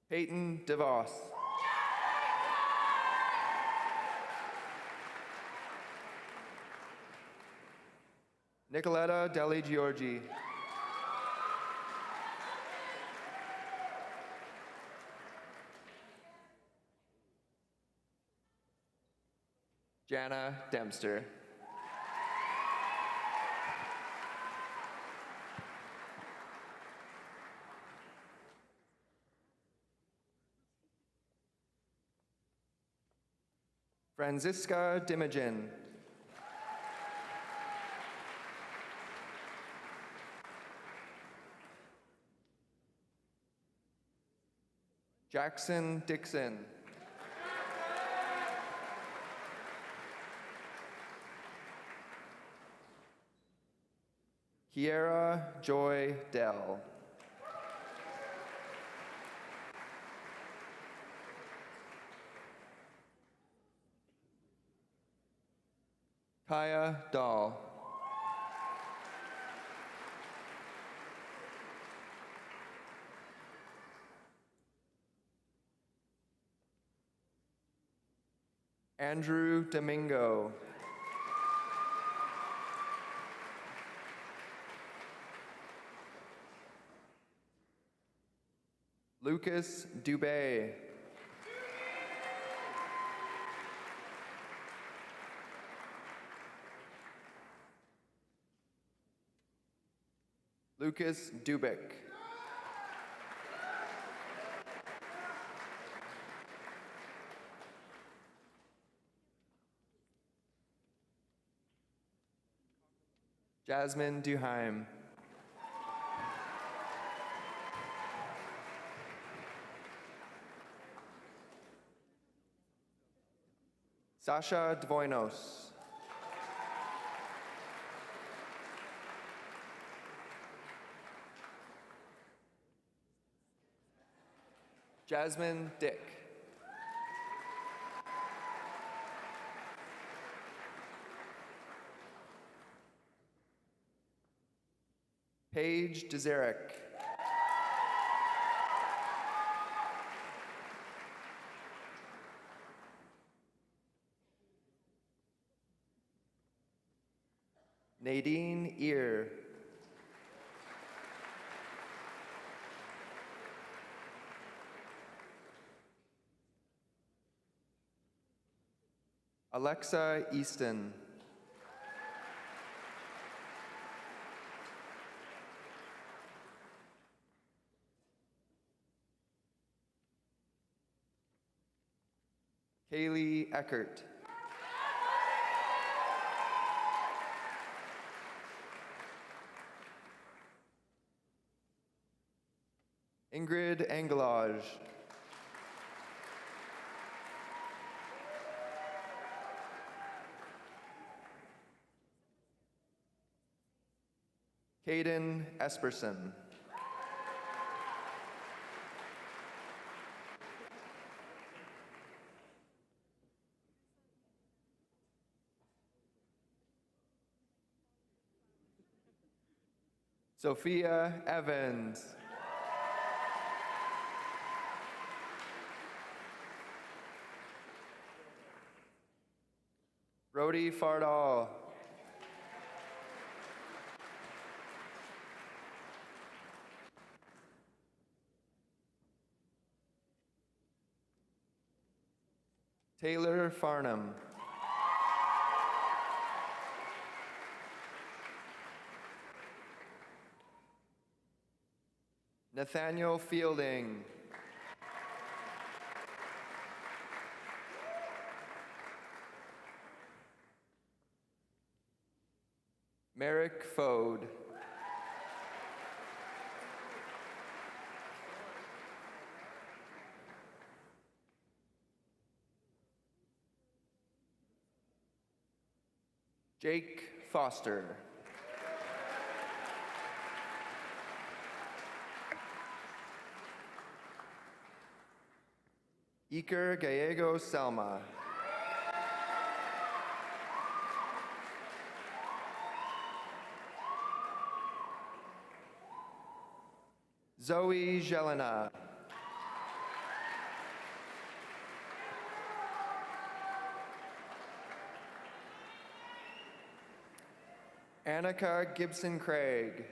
[SPEAKER 9] Peyton DeVos. Nicoletta Deli Giorgi. Jana Dempster. Franziska Dimogen. Jackson Dixon. Kiera Joy Dell. Kaya Dahl. Andrew Domingo. Lucas Dubé. Lucas Dubik. Jasmine Duheim. Sasha Dvoinos. Jasmine Dick. Paige Dezarek. Nadine Ear. Alexa Easton. Kaylee Eckert. Ingrid Angelage. Caden Esperson. Sophia Evans. Brody Fardall. Taylor Farnham. Nathaniel Fielding. Merrick Fode. Jake Foster. Iker Gallego Selma. Zoe Jelena. Annika Gibson Craig.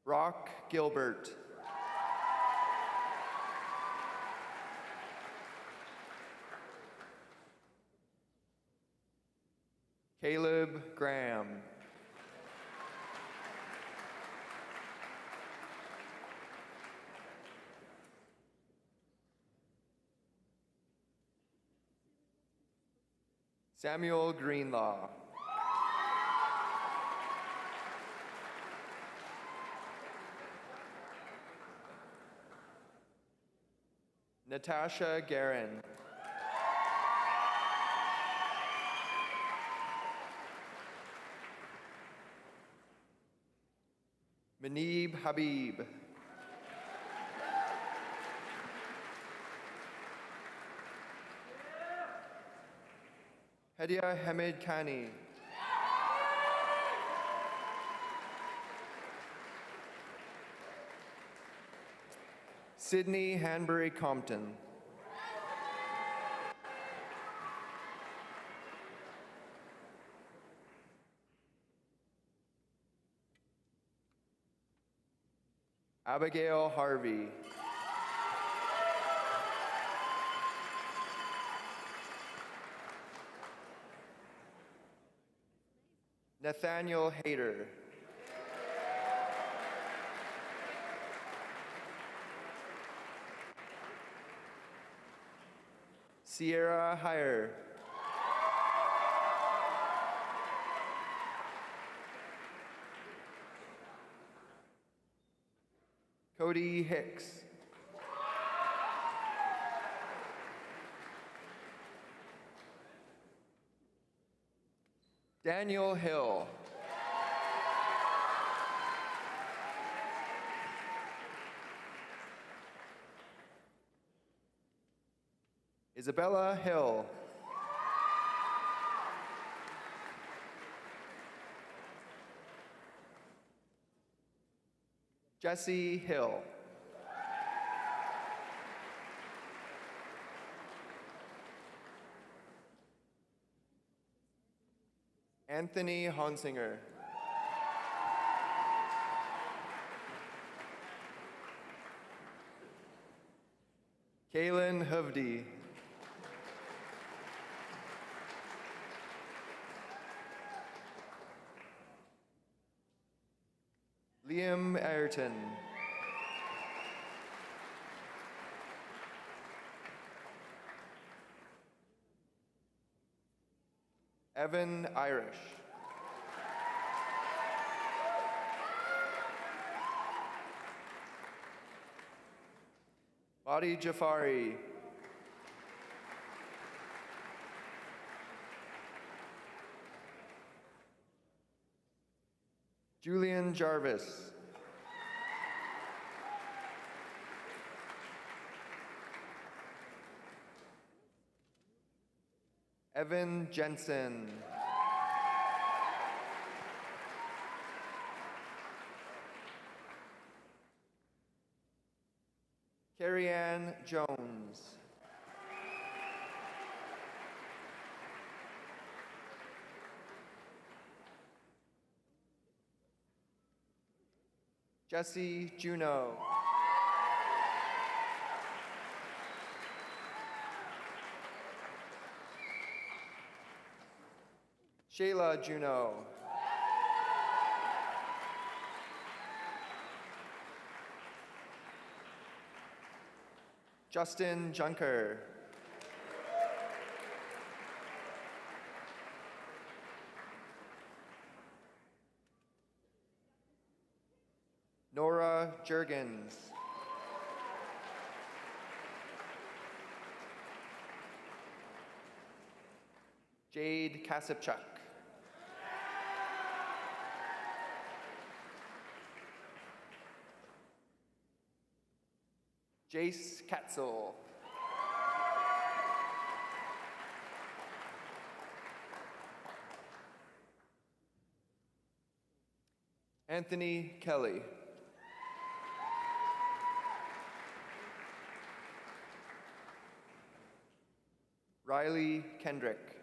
[SPEAKER 9] Brock Gilbert. Caleb Graham. Samuel Greenlaw. Natasha Guerin. Manib Habib. Hedia Hamid Khani. Sydney Hanbury Compton. Abigail Harvey. Nathaniel Hayter. Sierra Heyer. Cody Hicks. Daniel Hill. Isabella Hill. Jesse Hill. Anthony Honsinger. Kaylin Hovde. Liam Ayrton. Evan Irish. Badi Jafari. Julian Jarvis. Evan Jensen. Carrie Ann Jones. Jesse Juno. Shayla Juno. Justin Junker. Nora Jurgens. Jade Kasipchuk. Jace Katzel. Anthony Kelly. Riley Kendrick.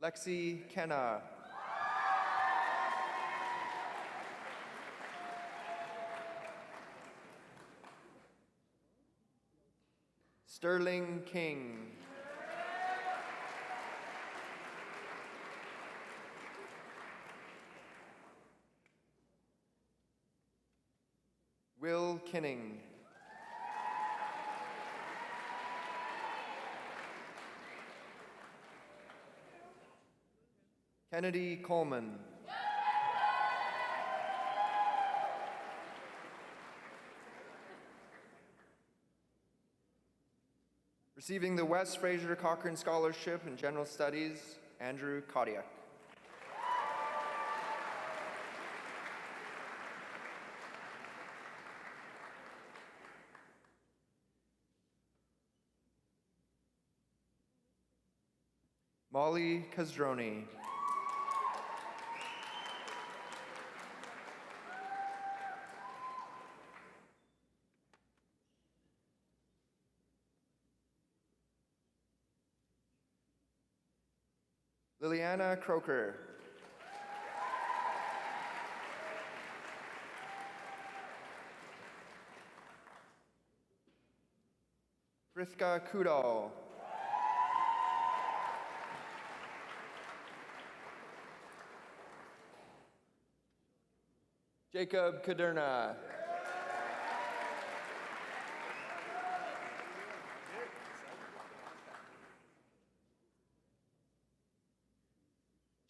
[SPEAKER 9] Lexi Kenna. Sterling King. Will Kinning. Kennedy Coleman. Receiving the West Fraser Cochrane Scholarship in General Studies, Andrew Kodiak. Molly Kazdroni. Liliana Croker. Prithka Kudal. Jacob Kaderna.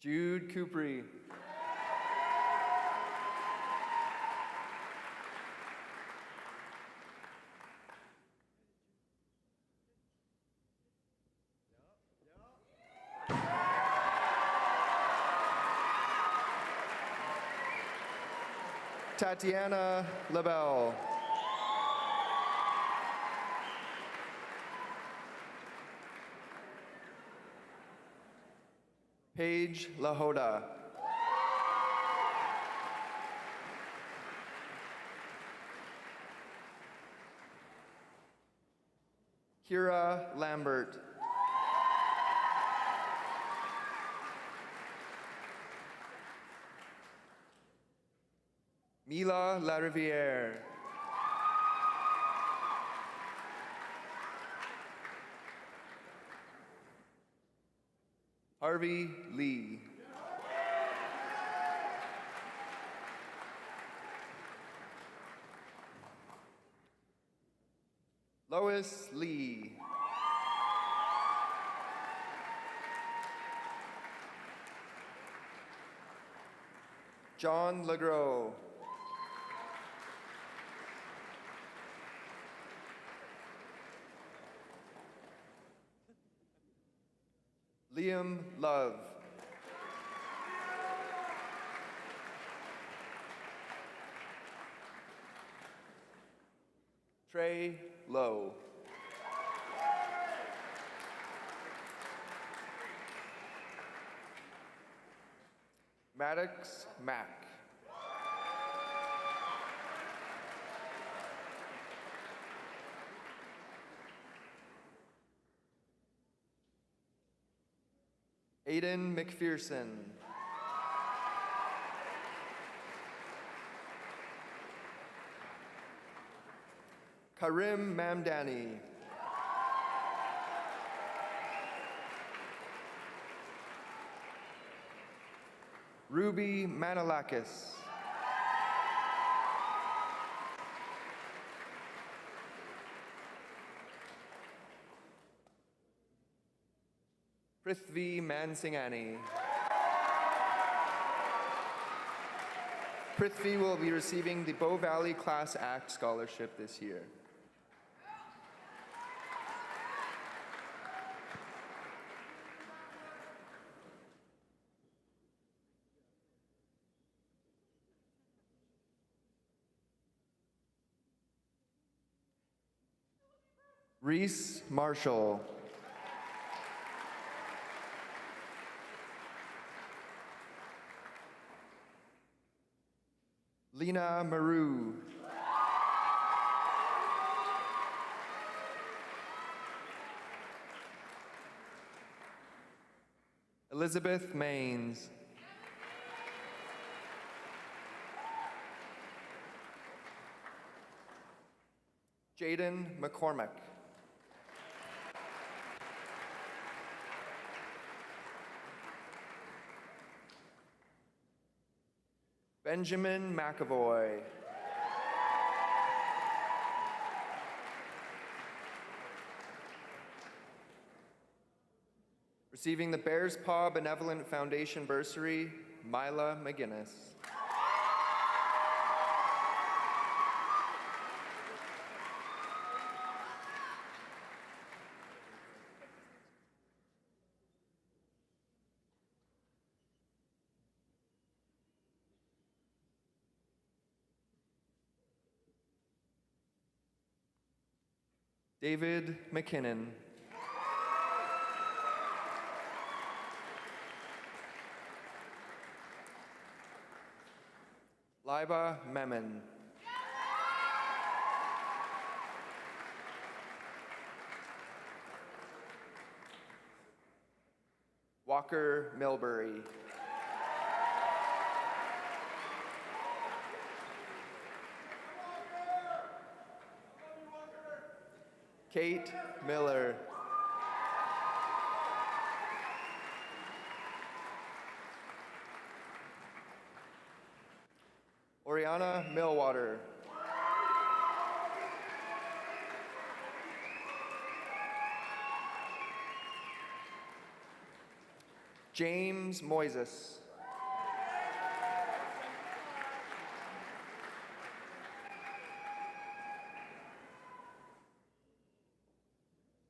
[SPEAKER 9] Jude Coupry. Tatiana LaBelle. Paige Lahoda. Kira Lambert. Mila Lariviere. Harvey Lee. Lois Lee. John Legros. Liam Love. Trey Lowe. Maddox Mack. Aiden McPherson. Karim Mamdani. Ruby Manalakis. Prithvi Mansinghani. Prithvi will be receiving the Bow Valley Class Act Scholarship this year. Reese Marshall. Lena Maru. Elizabeth Maines. Jaden McCormick. Benjamin McAvoy. Receiving the Bears Paw Benevolent Foundation bursary, Mila McGinnis. David McKinnon. Liba Memon. Walker Milbury. Kate Miller. Oriana Millwater. James Moises.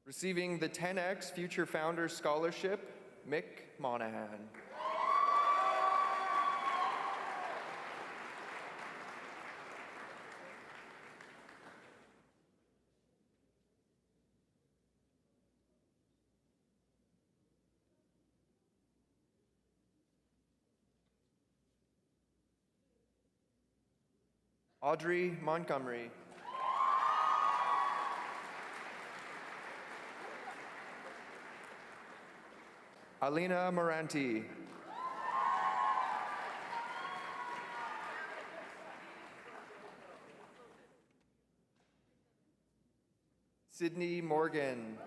[SPEAKER 9] Receiving the 10X Future Founder Scholarship, Mick Monahan. Audrey Montgomery. Alina Moranti. Sydney Morgan.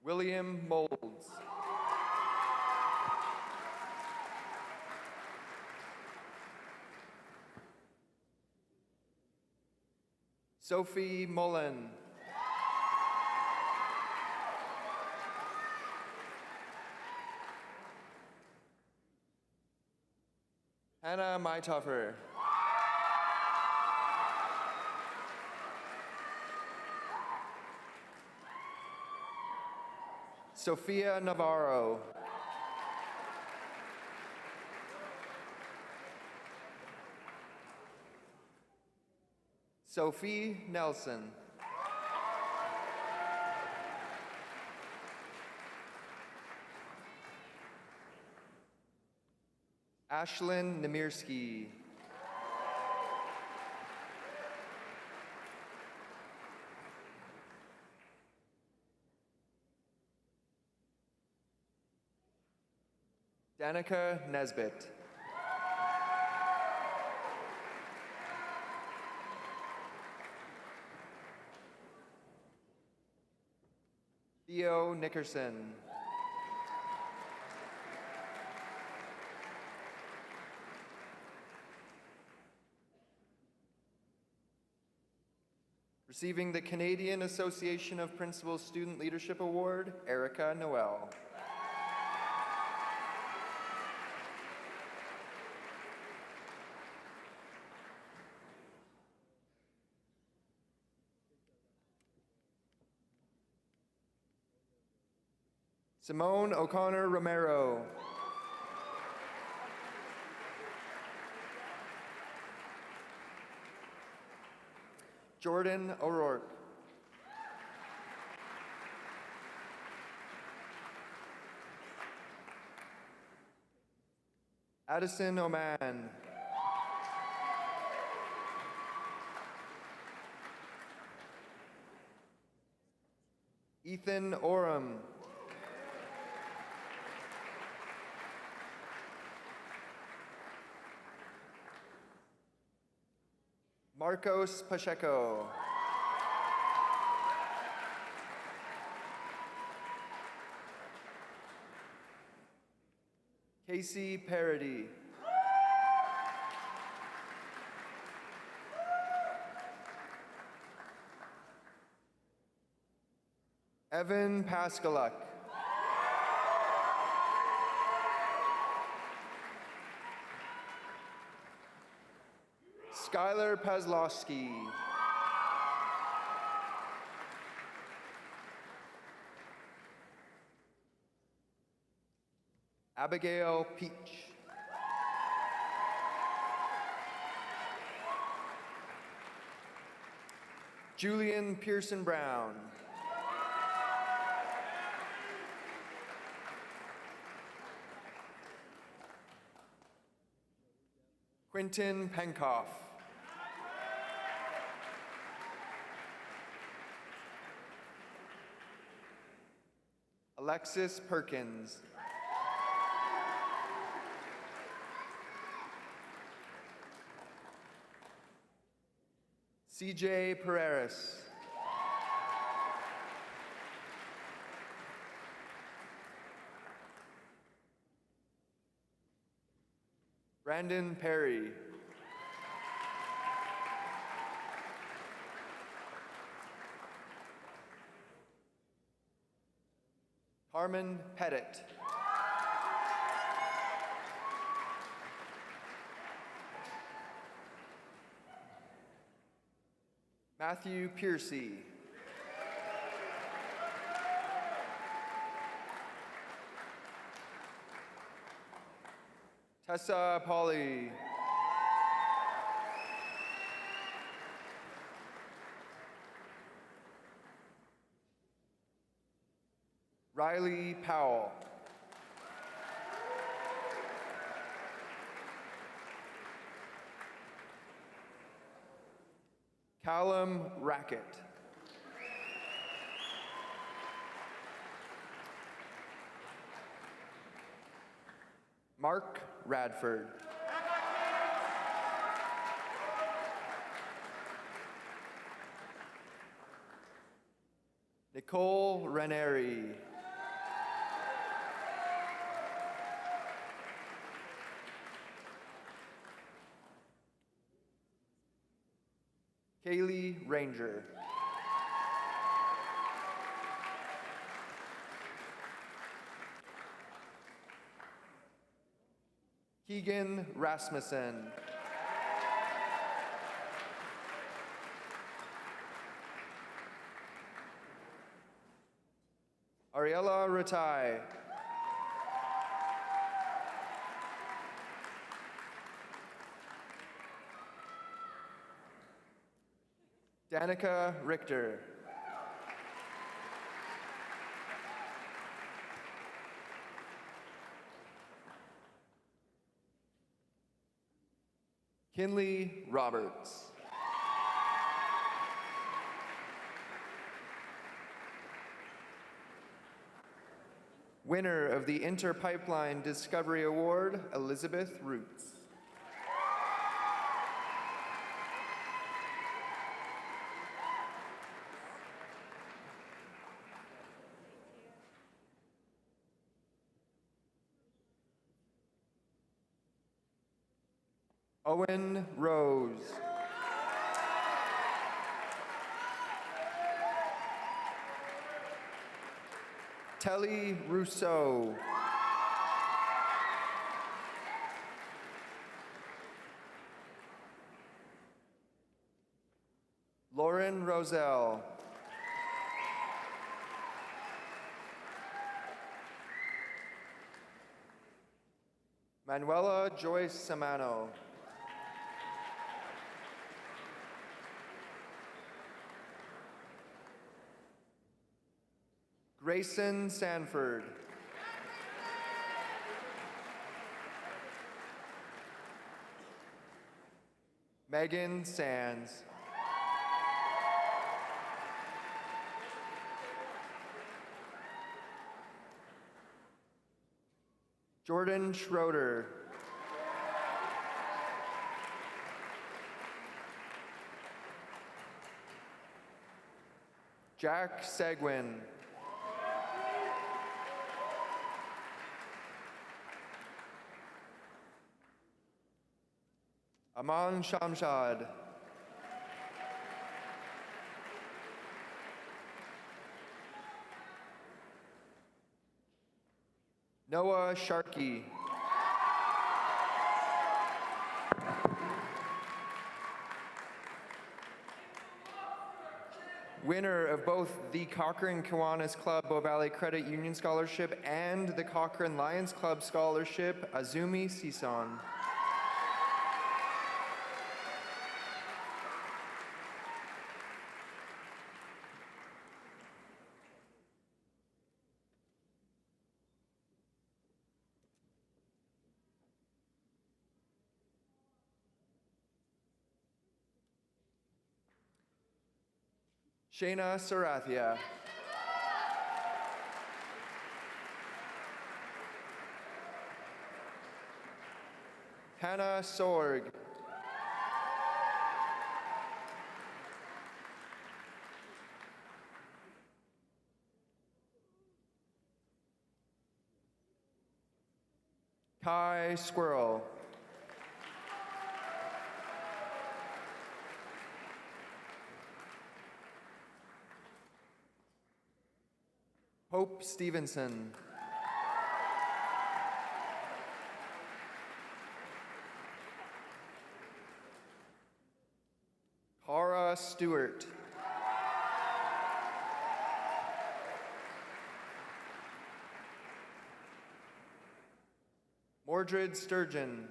[SPEAKER 9] William Molds. Sophie Mullen. Hannah Mytoffer. Sophia Navarro. Sophie Nelson. Ashlyn Nemirsky. Danica Nesbitt. Theo Nickerson. Receiving the Canadian Association of Principals Student Leadership Award, Erica Noel. Simone O'Connor Romero. Jordan O'Rourke. Addison Oman. Ethan Oram. Marcos Pacheco. Casey Parody. Evan Paskaluk. Skylar Pazlowski. Abigail Peach. Julian Pearson Brown. Quentin Penkoff. Alexis Perkins. CJ Pereira. Brandon Perry. Carmen Pettit. Matthew Piercy. Tessa Pauly. Riley Powell. Callum Rackett. Mark Radford. Nicole Ranieri. Kaylee Ranger. Keegan Rasmussen. Ariella Ratai. Danica Richter. Kinley Roberts. Winner of the Interpipeline Discovery Award, Elizabeth Roots. Owen Rose. Telly Rousseau. Lauren Roselle. Manuela Joyce Samano. Grayson Sanford. Megan Sands. Jordan Schroeder. Jack Seguin. Aman Shamshad. Noah Sharkey. Winner of both the Cochrane Kiwanis Club Bow Valley Credit Union Scholarship and the Cochrane Lions Club Scholarship, Azumi Sison. Shayna Sarathia. Hannah Sorg. Kai Squirrel. Hope Stevenson. Cara Stewart. Mordred Sturgeon.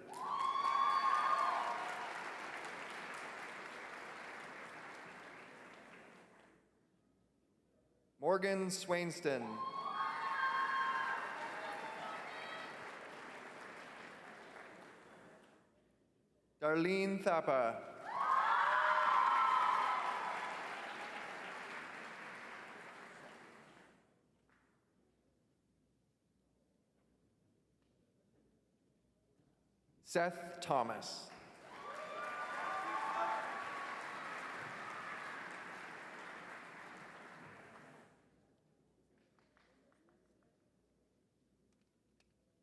[SPEAKER 9] Morgan Swainston. Darlene Thapa. Seth Thomas.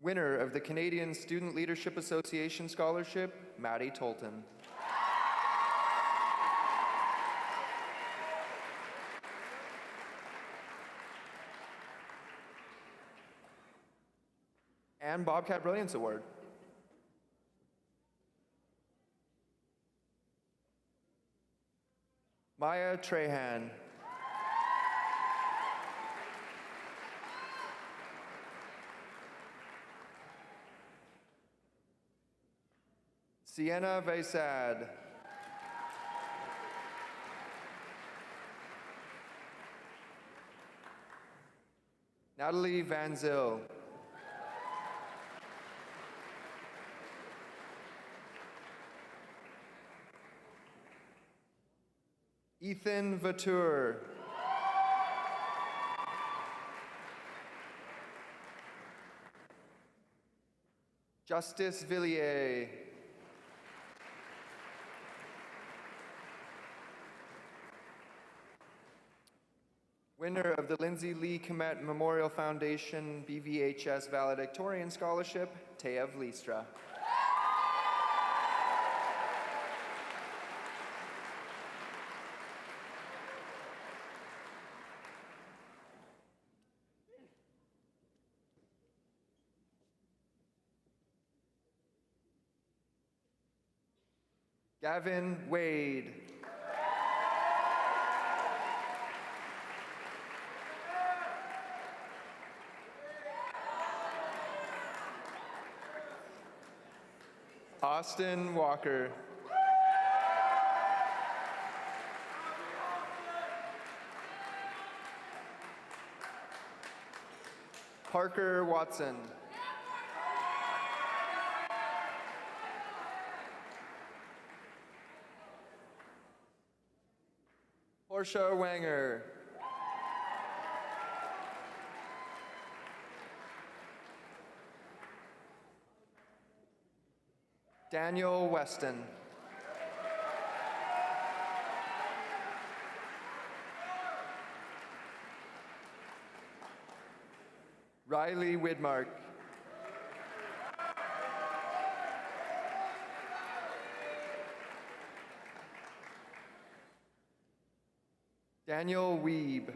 [SPEAKER 9] Winner of the Canadian Student Leadership Association Scholarship, Maddie Tolton. And Bobcat Brilliance Award. Maya Trahan. Sienna Vaisad. Natalie Van Zyl. Ethan Vautour. Justice Villiers. Winner of the Lindsay Lee Komet Memorial Foundation BVHS Valedictorian Scholarship, Teav Listra. Gavin Wade. Austin Walker. Parker Watson. Portia Wanger. Daniel Weston. Riley Widmark. Daniel Weeb.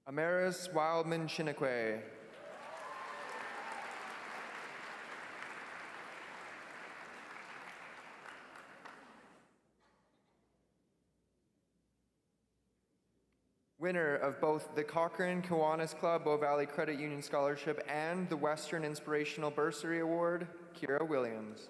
[SPEAKER 9] Amaris Wildman Chinakwe. Winner of both the Cochrane Kiwanis Club Bow Valley Credit Union Scholarship and the Western Inspirational Bursary Award, Kira Williams.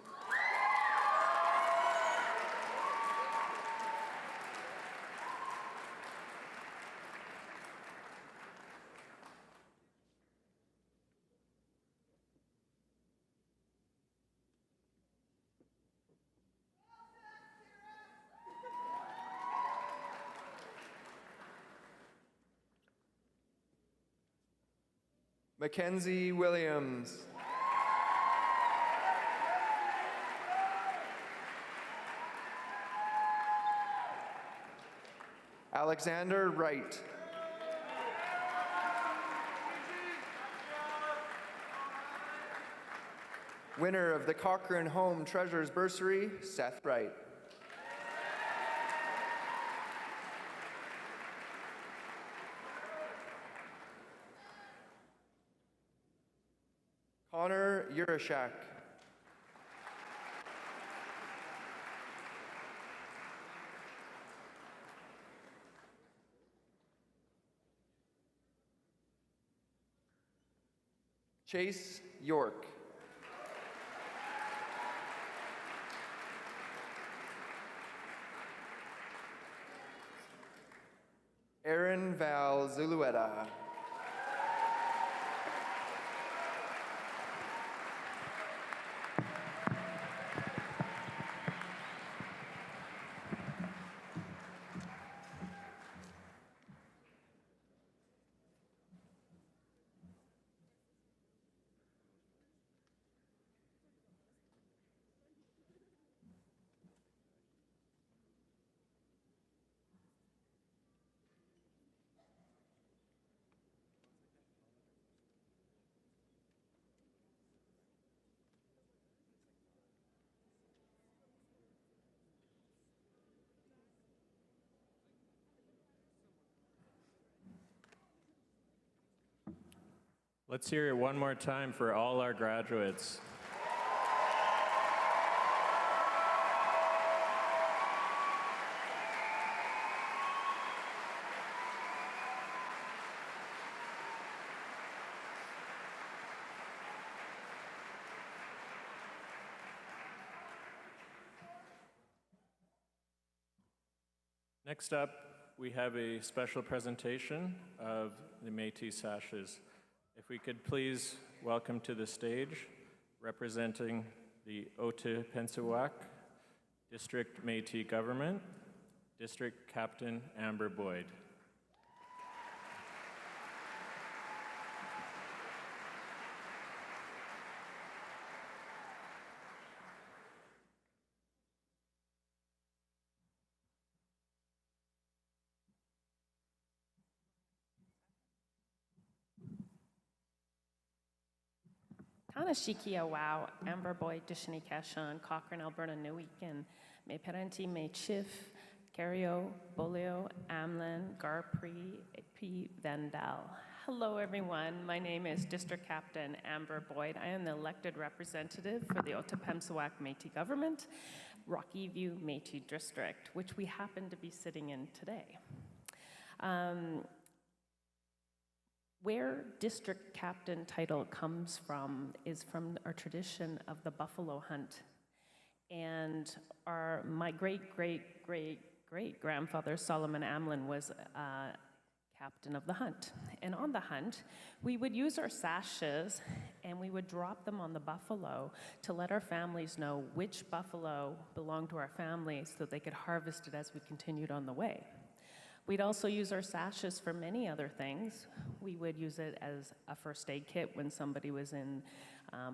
[SPEAKER 9] Mackenzie Williams. Alexander Wright. Winner of the Cochrane Home Treasures Bursary, Seth Wright. Connor Urashak. Chase York. Aaron Val Zulueta.
[SPEAKER 1] Let's hear it one more time for all our graduates. Next up, we have a special presentation of the Métis sashes. If we could please welcome to the stage, representing the Otipemisiwak District Métis Government, District Captain Amber Boyd.
[SPEAKER 10] Tanashikia wow, Amber Boyd, Dishani Kashan, Cochrane, Alberta, Neweek, Me Parenti, Me Chif, Cario, Bolio, Amlin, Garpree, P. Vandal. Hello, everyone. My name is District Captain Amber Boyd. I am the elected representative for the Otipemisiwak Métis Government, Rocky View Métis District, which we happen to be sitting in today. Where district captain title comes from is from our tradition of the buffalo hunt. And my great-great-great-great-grandfather, Solomon Amlin, was captain of the hunt. And on the hunt, we would use our sashes and we would drop them on the buffalo to let our families know which buffalo belonged to our family so they could harvest it as we continued on the way. We'd also use our sashes for many other things. We would use it as a first aid kit when somebody was in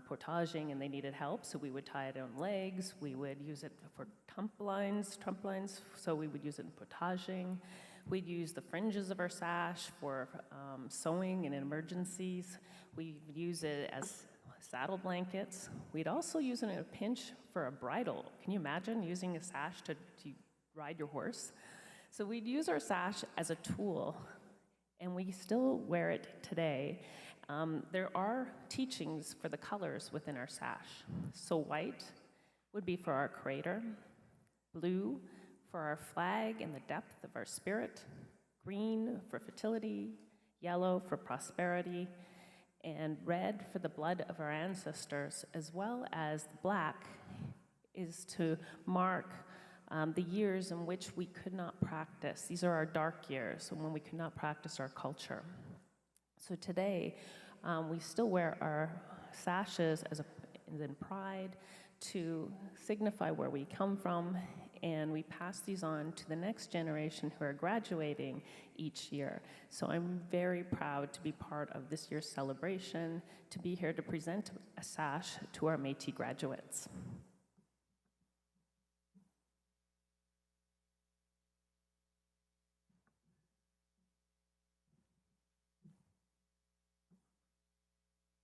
[SPEAKER 10] portaging and they needed help, so we would tie it on legs. We would use it for trump lines, so we would use it in portaging. We'd use the fringes of our sash for sewing in emergencies. We'd use it as saddle blankets. We'd also use it in a pinch for a bridle. Can you imagine using a sash to ride your horse? So we'd use our sash as a tool, and we still wear it today. There are teachings for the colors within our sash. So white would be for our crater, blue for our flag and the depth of our spirit, green for fertility, yellow for prosperity, and red for the blood of our ancestors, as well as black is to mark the years in which we could not practice. These are our dark years, when we could not practice our culture. So today, we still wear our sashes as in pride to signify where we come from, and we pass these on to the next generation who are graduating each year. So I'm very proud to be part of this year's celebration, to be here to present a sash to our Métis graduates.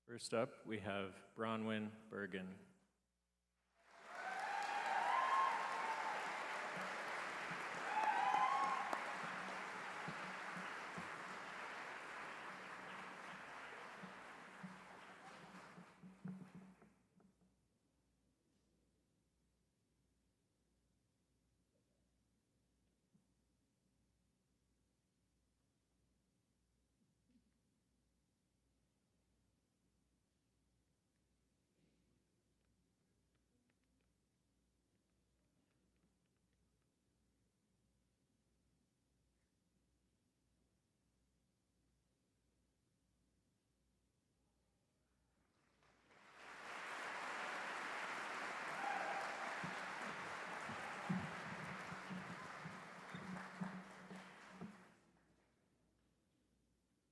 [SPEAKER 1] First up, we have Bronwyn Bergen.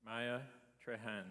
[SPEAKER 1] Maya Trehan.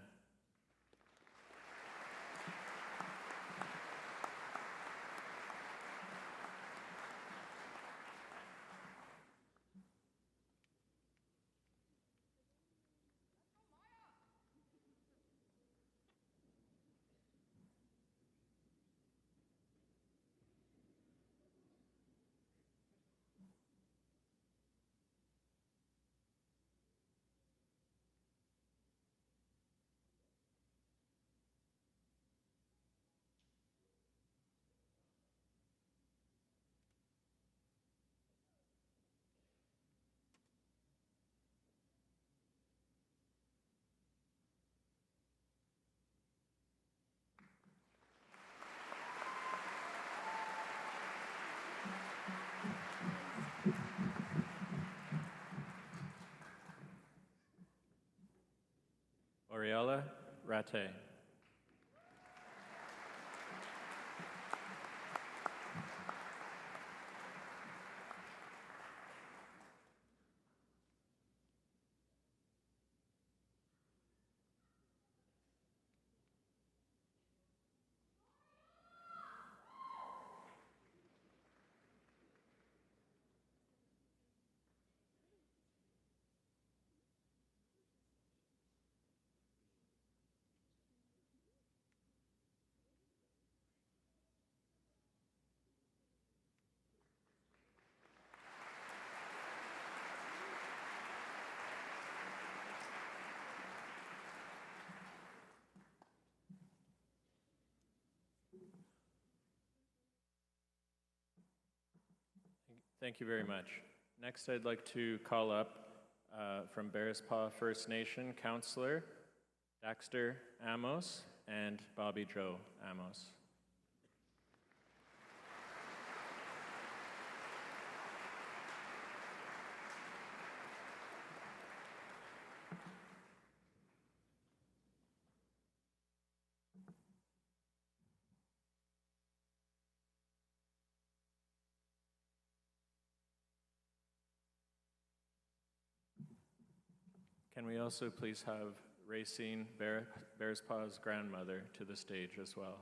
[SPEAKER 1] Oriella Ratte. Thank you very much. Next, I'd like to call up from Bearspaw First Nation Councillor Daxter Amos and Bobby Joe Amos. Can we also please have Racine Bearspaw's grandmother to the stage as well?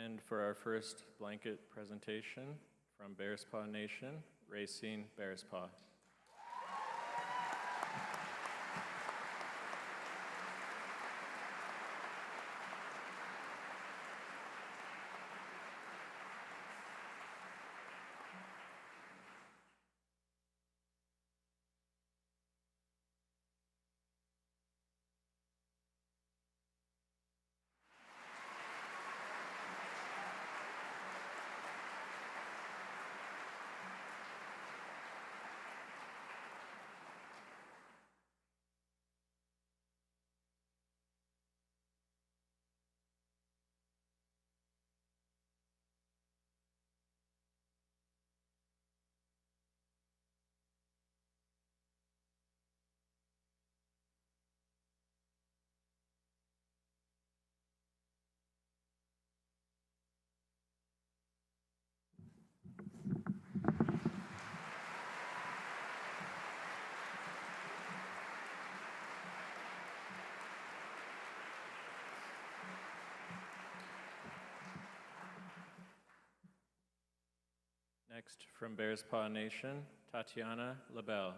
[SPEAKER 1] And for our first blanket presentation from Bearspaw Nation, Racine Bearspaw. Next, from Bearspaw Nation, Tatiana LaBelle.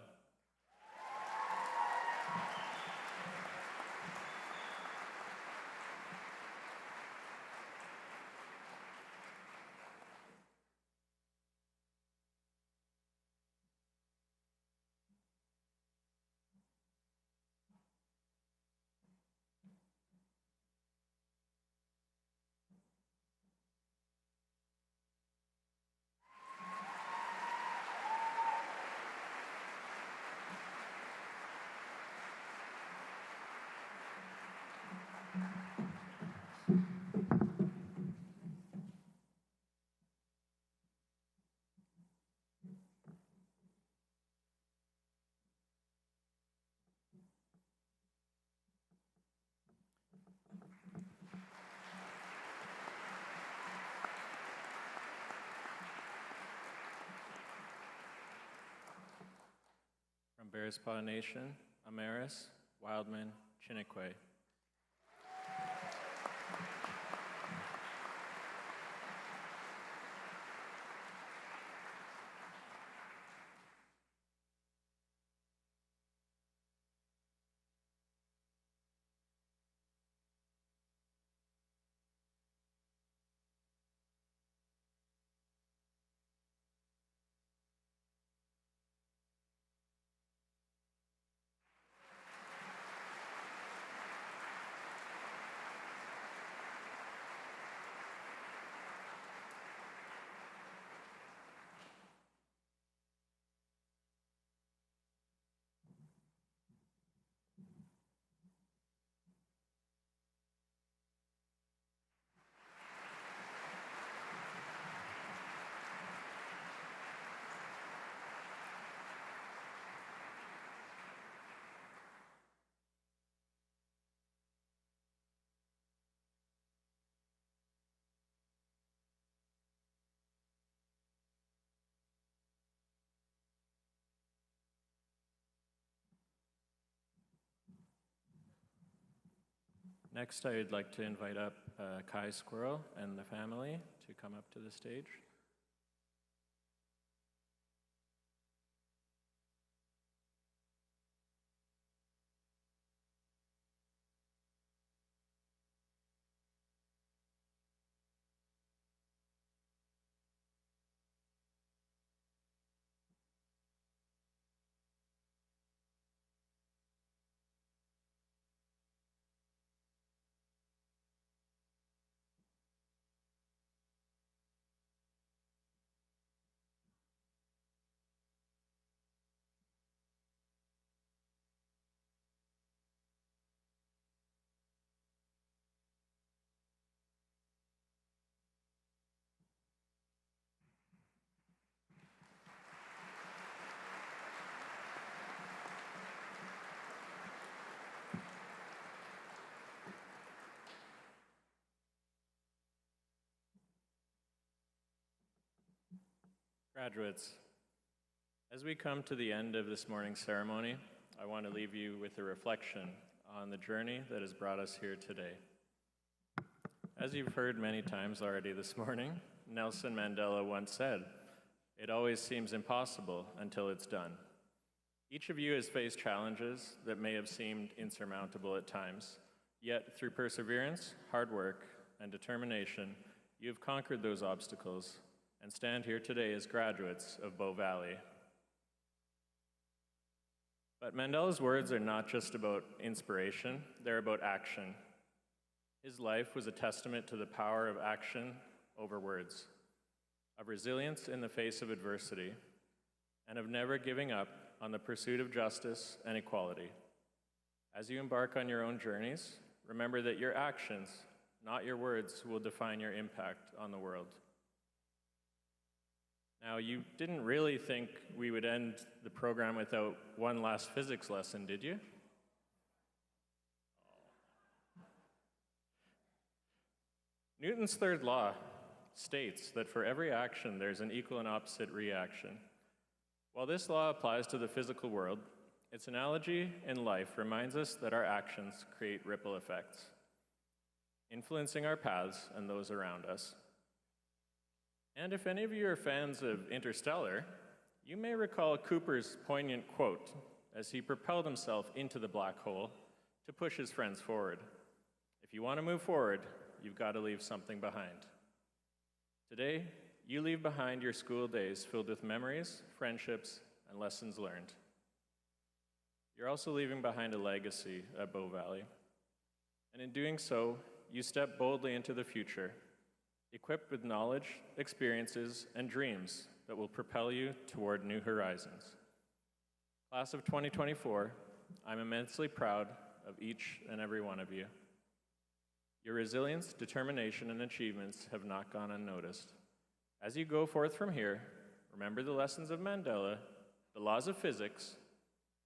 [SPEAKER 1] Bearspaw Nation, Amaris, Wildman, Chinookwa. Next, I would like to invite up Kai Squirrel and the family to come up to the stage. Graduates, as we come to the end of this morning's ceremony, I want to leave you with a reflection on the journey that has brought us here today. As you've heard many times already this morning, Nelson Mandela once said, "It always seems impossible until it's done." Each of you has faced challenges that may have seemed insurmountable at times, yet through perseverance, hard work, and determination, you have conquered those obstacles and stand here today as graduates of Bow Valley. But Mandela's words are not just about inspiration, they're about action. His life was a testament to the power of action over words, of resilience in the face of adversity, and of never giving up on the pursuit of justice and equality. As you embark on your own journeys, remember that your actions, not your words, will define your impact on the world. Now, you didn't really think we would end the program without one last physics lesson, did you? Newton's third law states that for every action, there's an equal and opposite reaction. While this law applies to the physical world, its analogy in life reminds us that our actions create ripple effects, influencing our paths and those around us. And if any of you are fans of Interstellar, you may recall Cooper's poignant quote as he propelled himself into the black hole to push his friends forward. If you want to move forward, you've got to leave something behind. Today, you leave behind your school days filled with memories, friendships, and lessons learned. You're also leaving behind a legacy at Bow Valley. And in doing so, you step boldly into the future, equipped with knowledge, experiences, and dreams that will propel you toward new horizons. Class of 2024, I'm immensely proud of each and every one of you. Your resilience, determination, and achievements have not gone unnoticed. As you go forth from here, remember the lessons of Mandela, the laws of physics,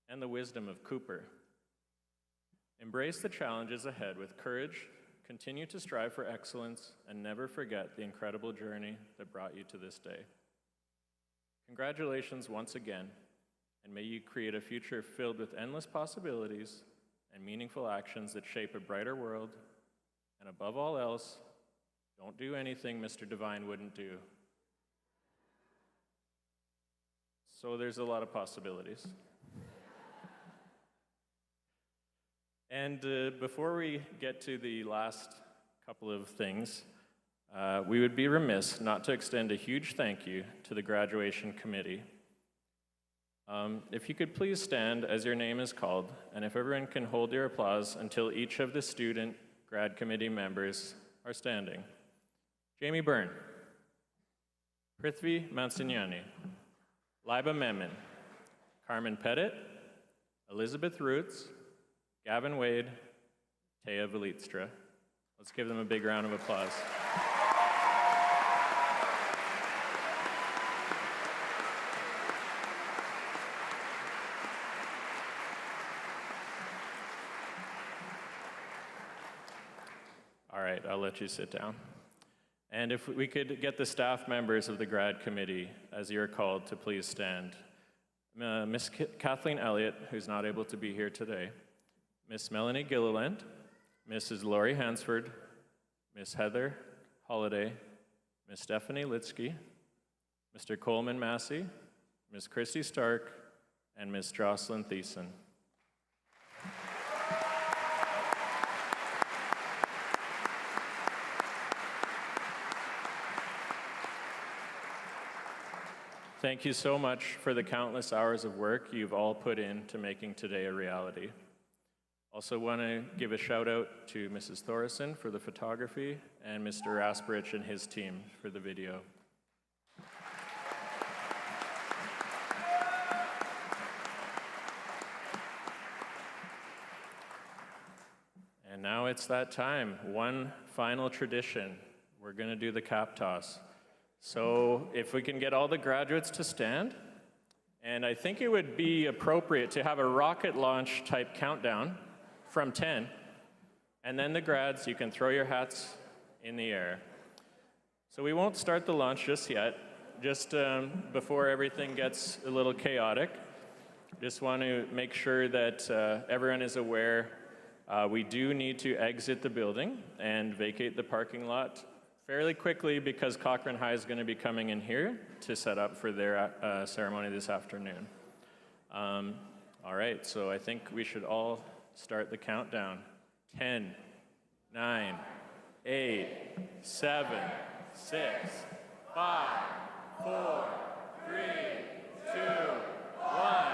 [SPEAKER 1] and the wisdom of Cooper. Embrace the challenges ahead with courage, continue to strive for excellence, and never forget the incredible journey that brought you to this day. Congratulations once again, and may you create a future filled with endless possibilities and meaningful actions that shape a brighter world, and above all else, don't do anything Mr. Divine wouldn't do. So there's a lot of possibilities. And before we get to the last couple of things, we would be remiss not to extend a huge thank you to the graduation committee. If you could please stand as your name is called, and if everyone can hold your applause until each of the student grad committee members are standing. Jamie Byrne, Prithvi Mansignani, Liba Memon, Carmen Pettit, Elizabeth Roots, Gavin Wade, Taya Valitstra. Let's give them a big round of applause. All right, I'll let you sit down. And if we could get the staff members of the grad committee, as you're called, to please stand. Miss Kathleen Elliott, who's not able to be here today, Miss Melanie Gilliland, Mrs. Lori Hansford, Miss Heather Holliday, Miss Stephanie Litsky, Mr. Coleman Massey, Miss Christy Stark, and Miss Jocelyn Thiessen. Thank you so much for the countless hours of work you've all put into making today a reality. Also want to give a shout out to Mrs. Thorison for the photography and Mr. Rasprich and his team for the video. And now it's that time, one final tradition. We're going to do the cap toss. So if we can get all the graduates to stand, and I think it would be appropriate to have a rocket launch type countdown from 10, and then the grads, you can throw your hats in the air. So we won't start the launch just yet, just before everything gets a little chaotic. Just want to make sure that everyone is aware we do need to exit the building and vacate the parking lot fairly quickly because Cochrane High is going to be coming in here to set up for their ceremony this afternoon. All right, so I think we should all start the countdown. 10, 9, 8, 7, 6, 5, 4, 3, 2, 1.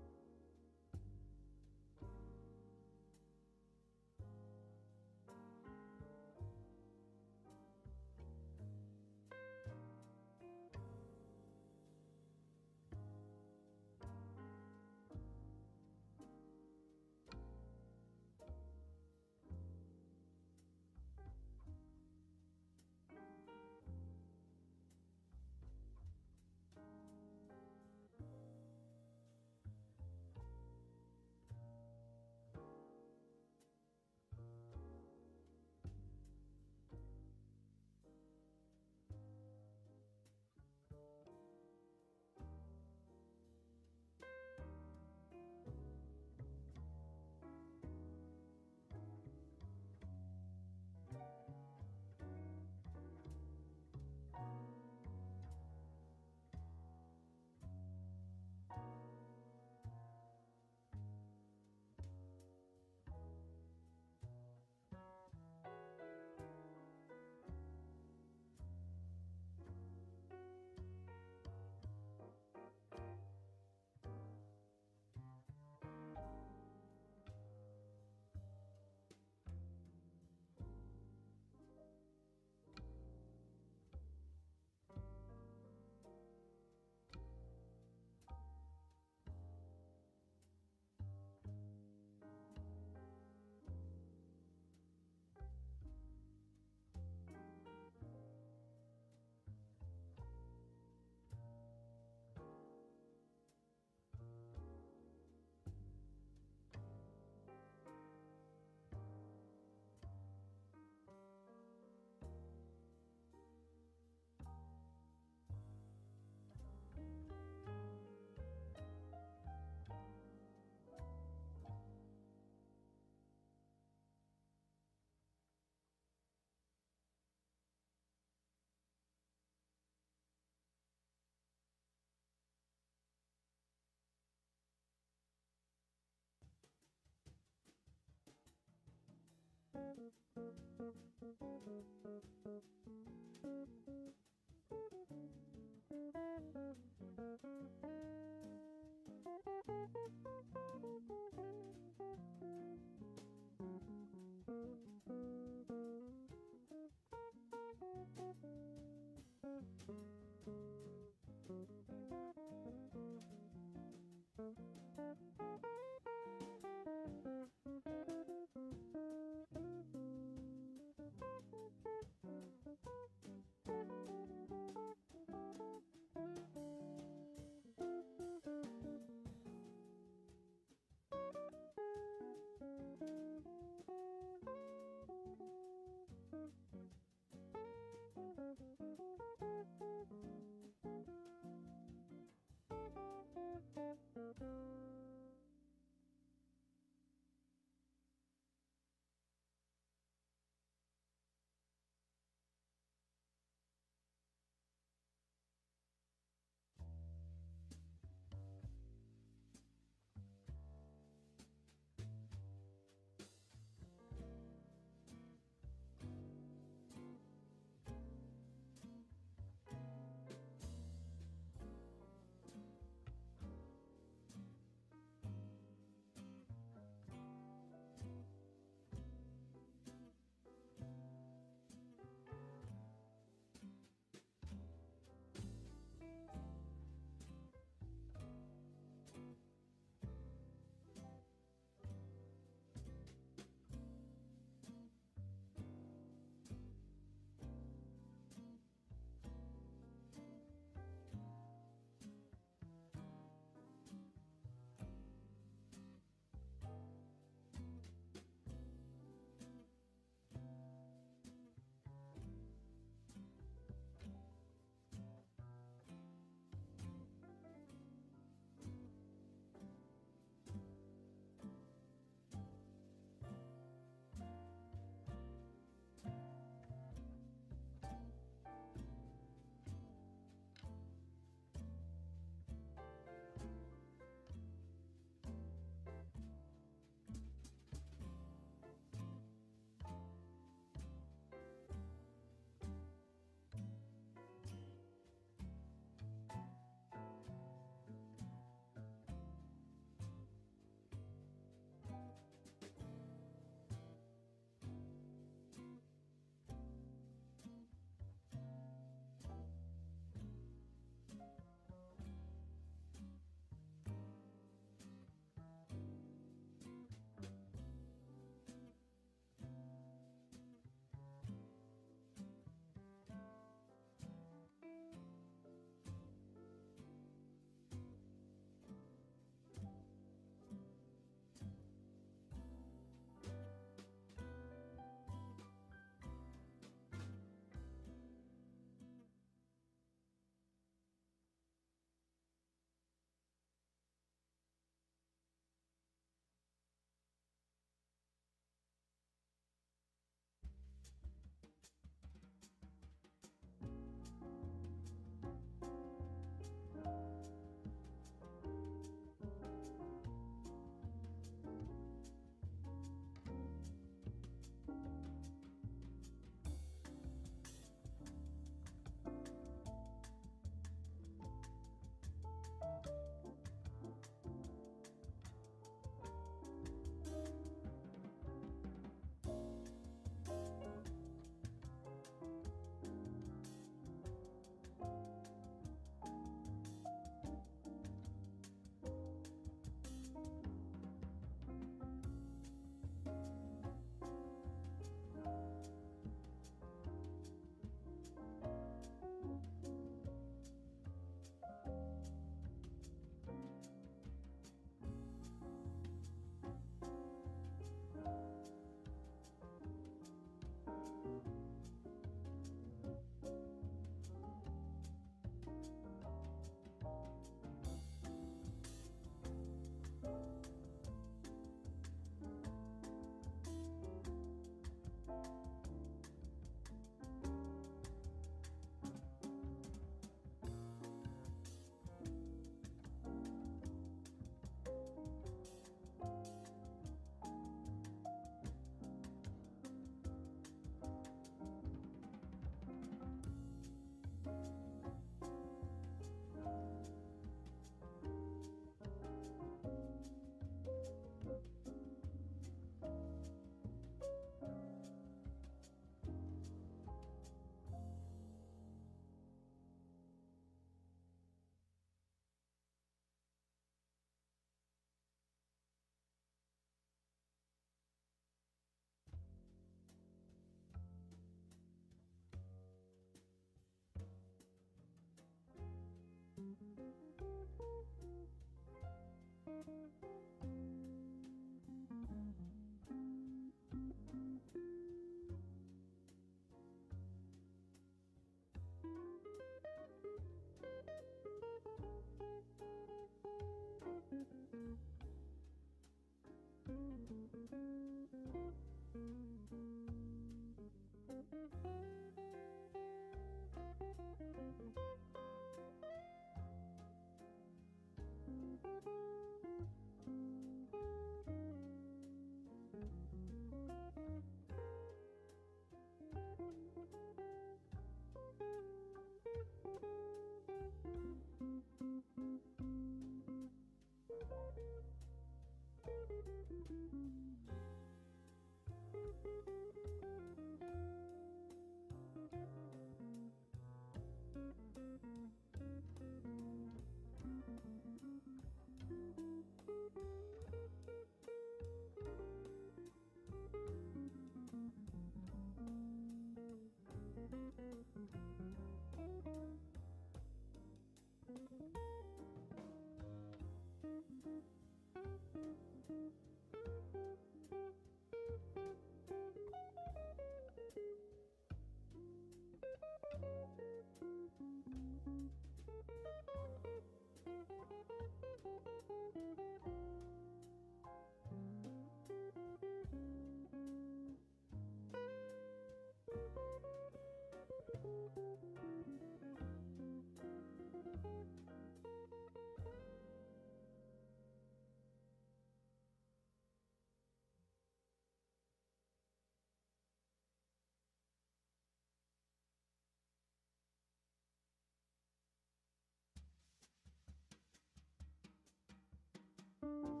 [SPEAKER 11] you.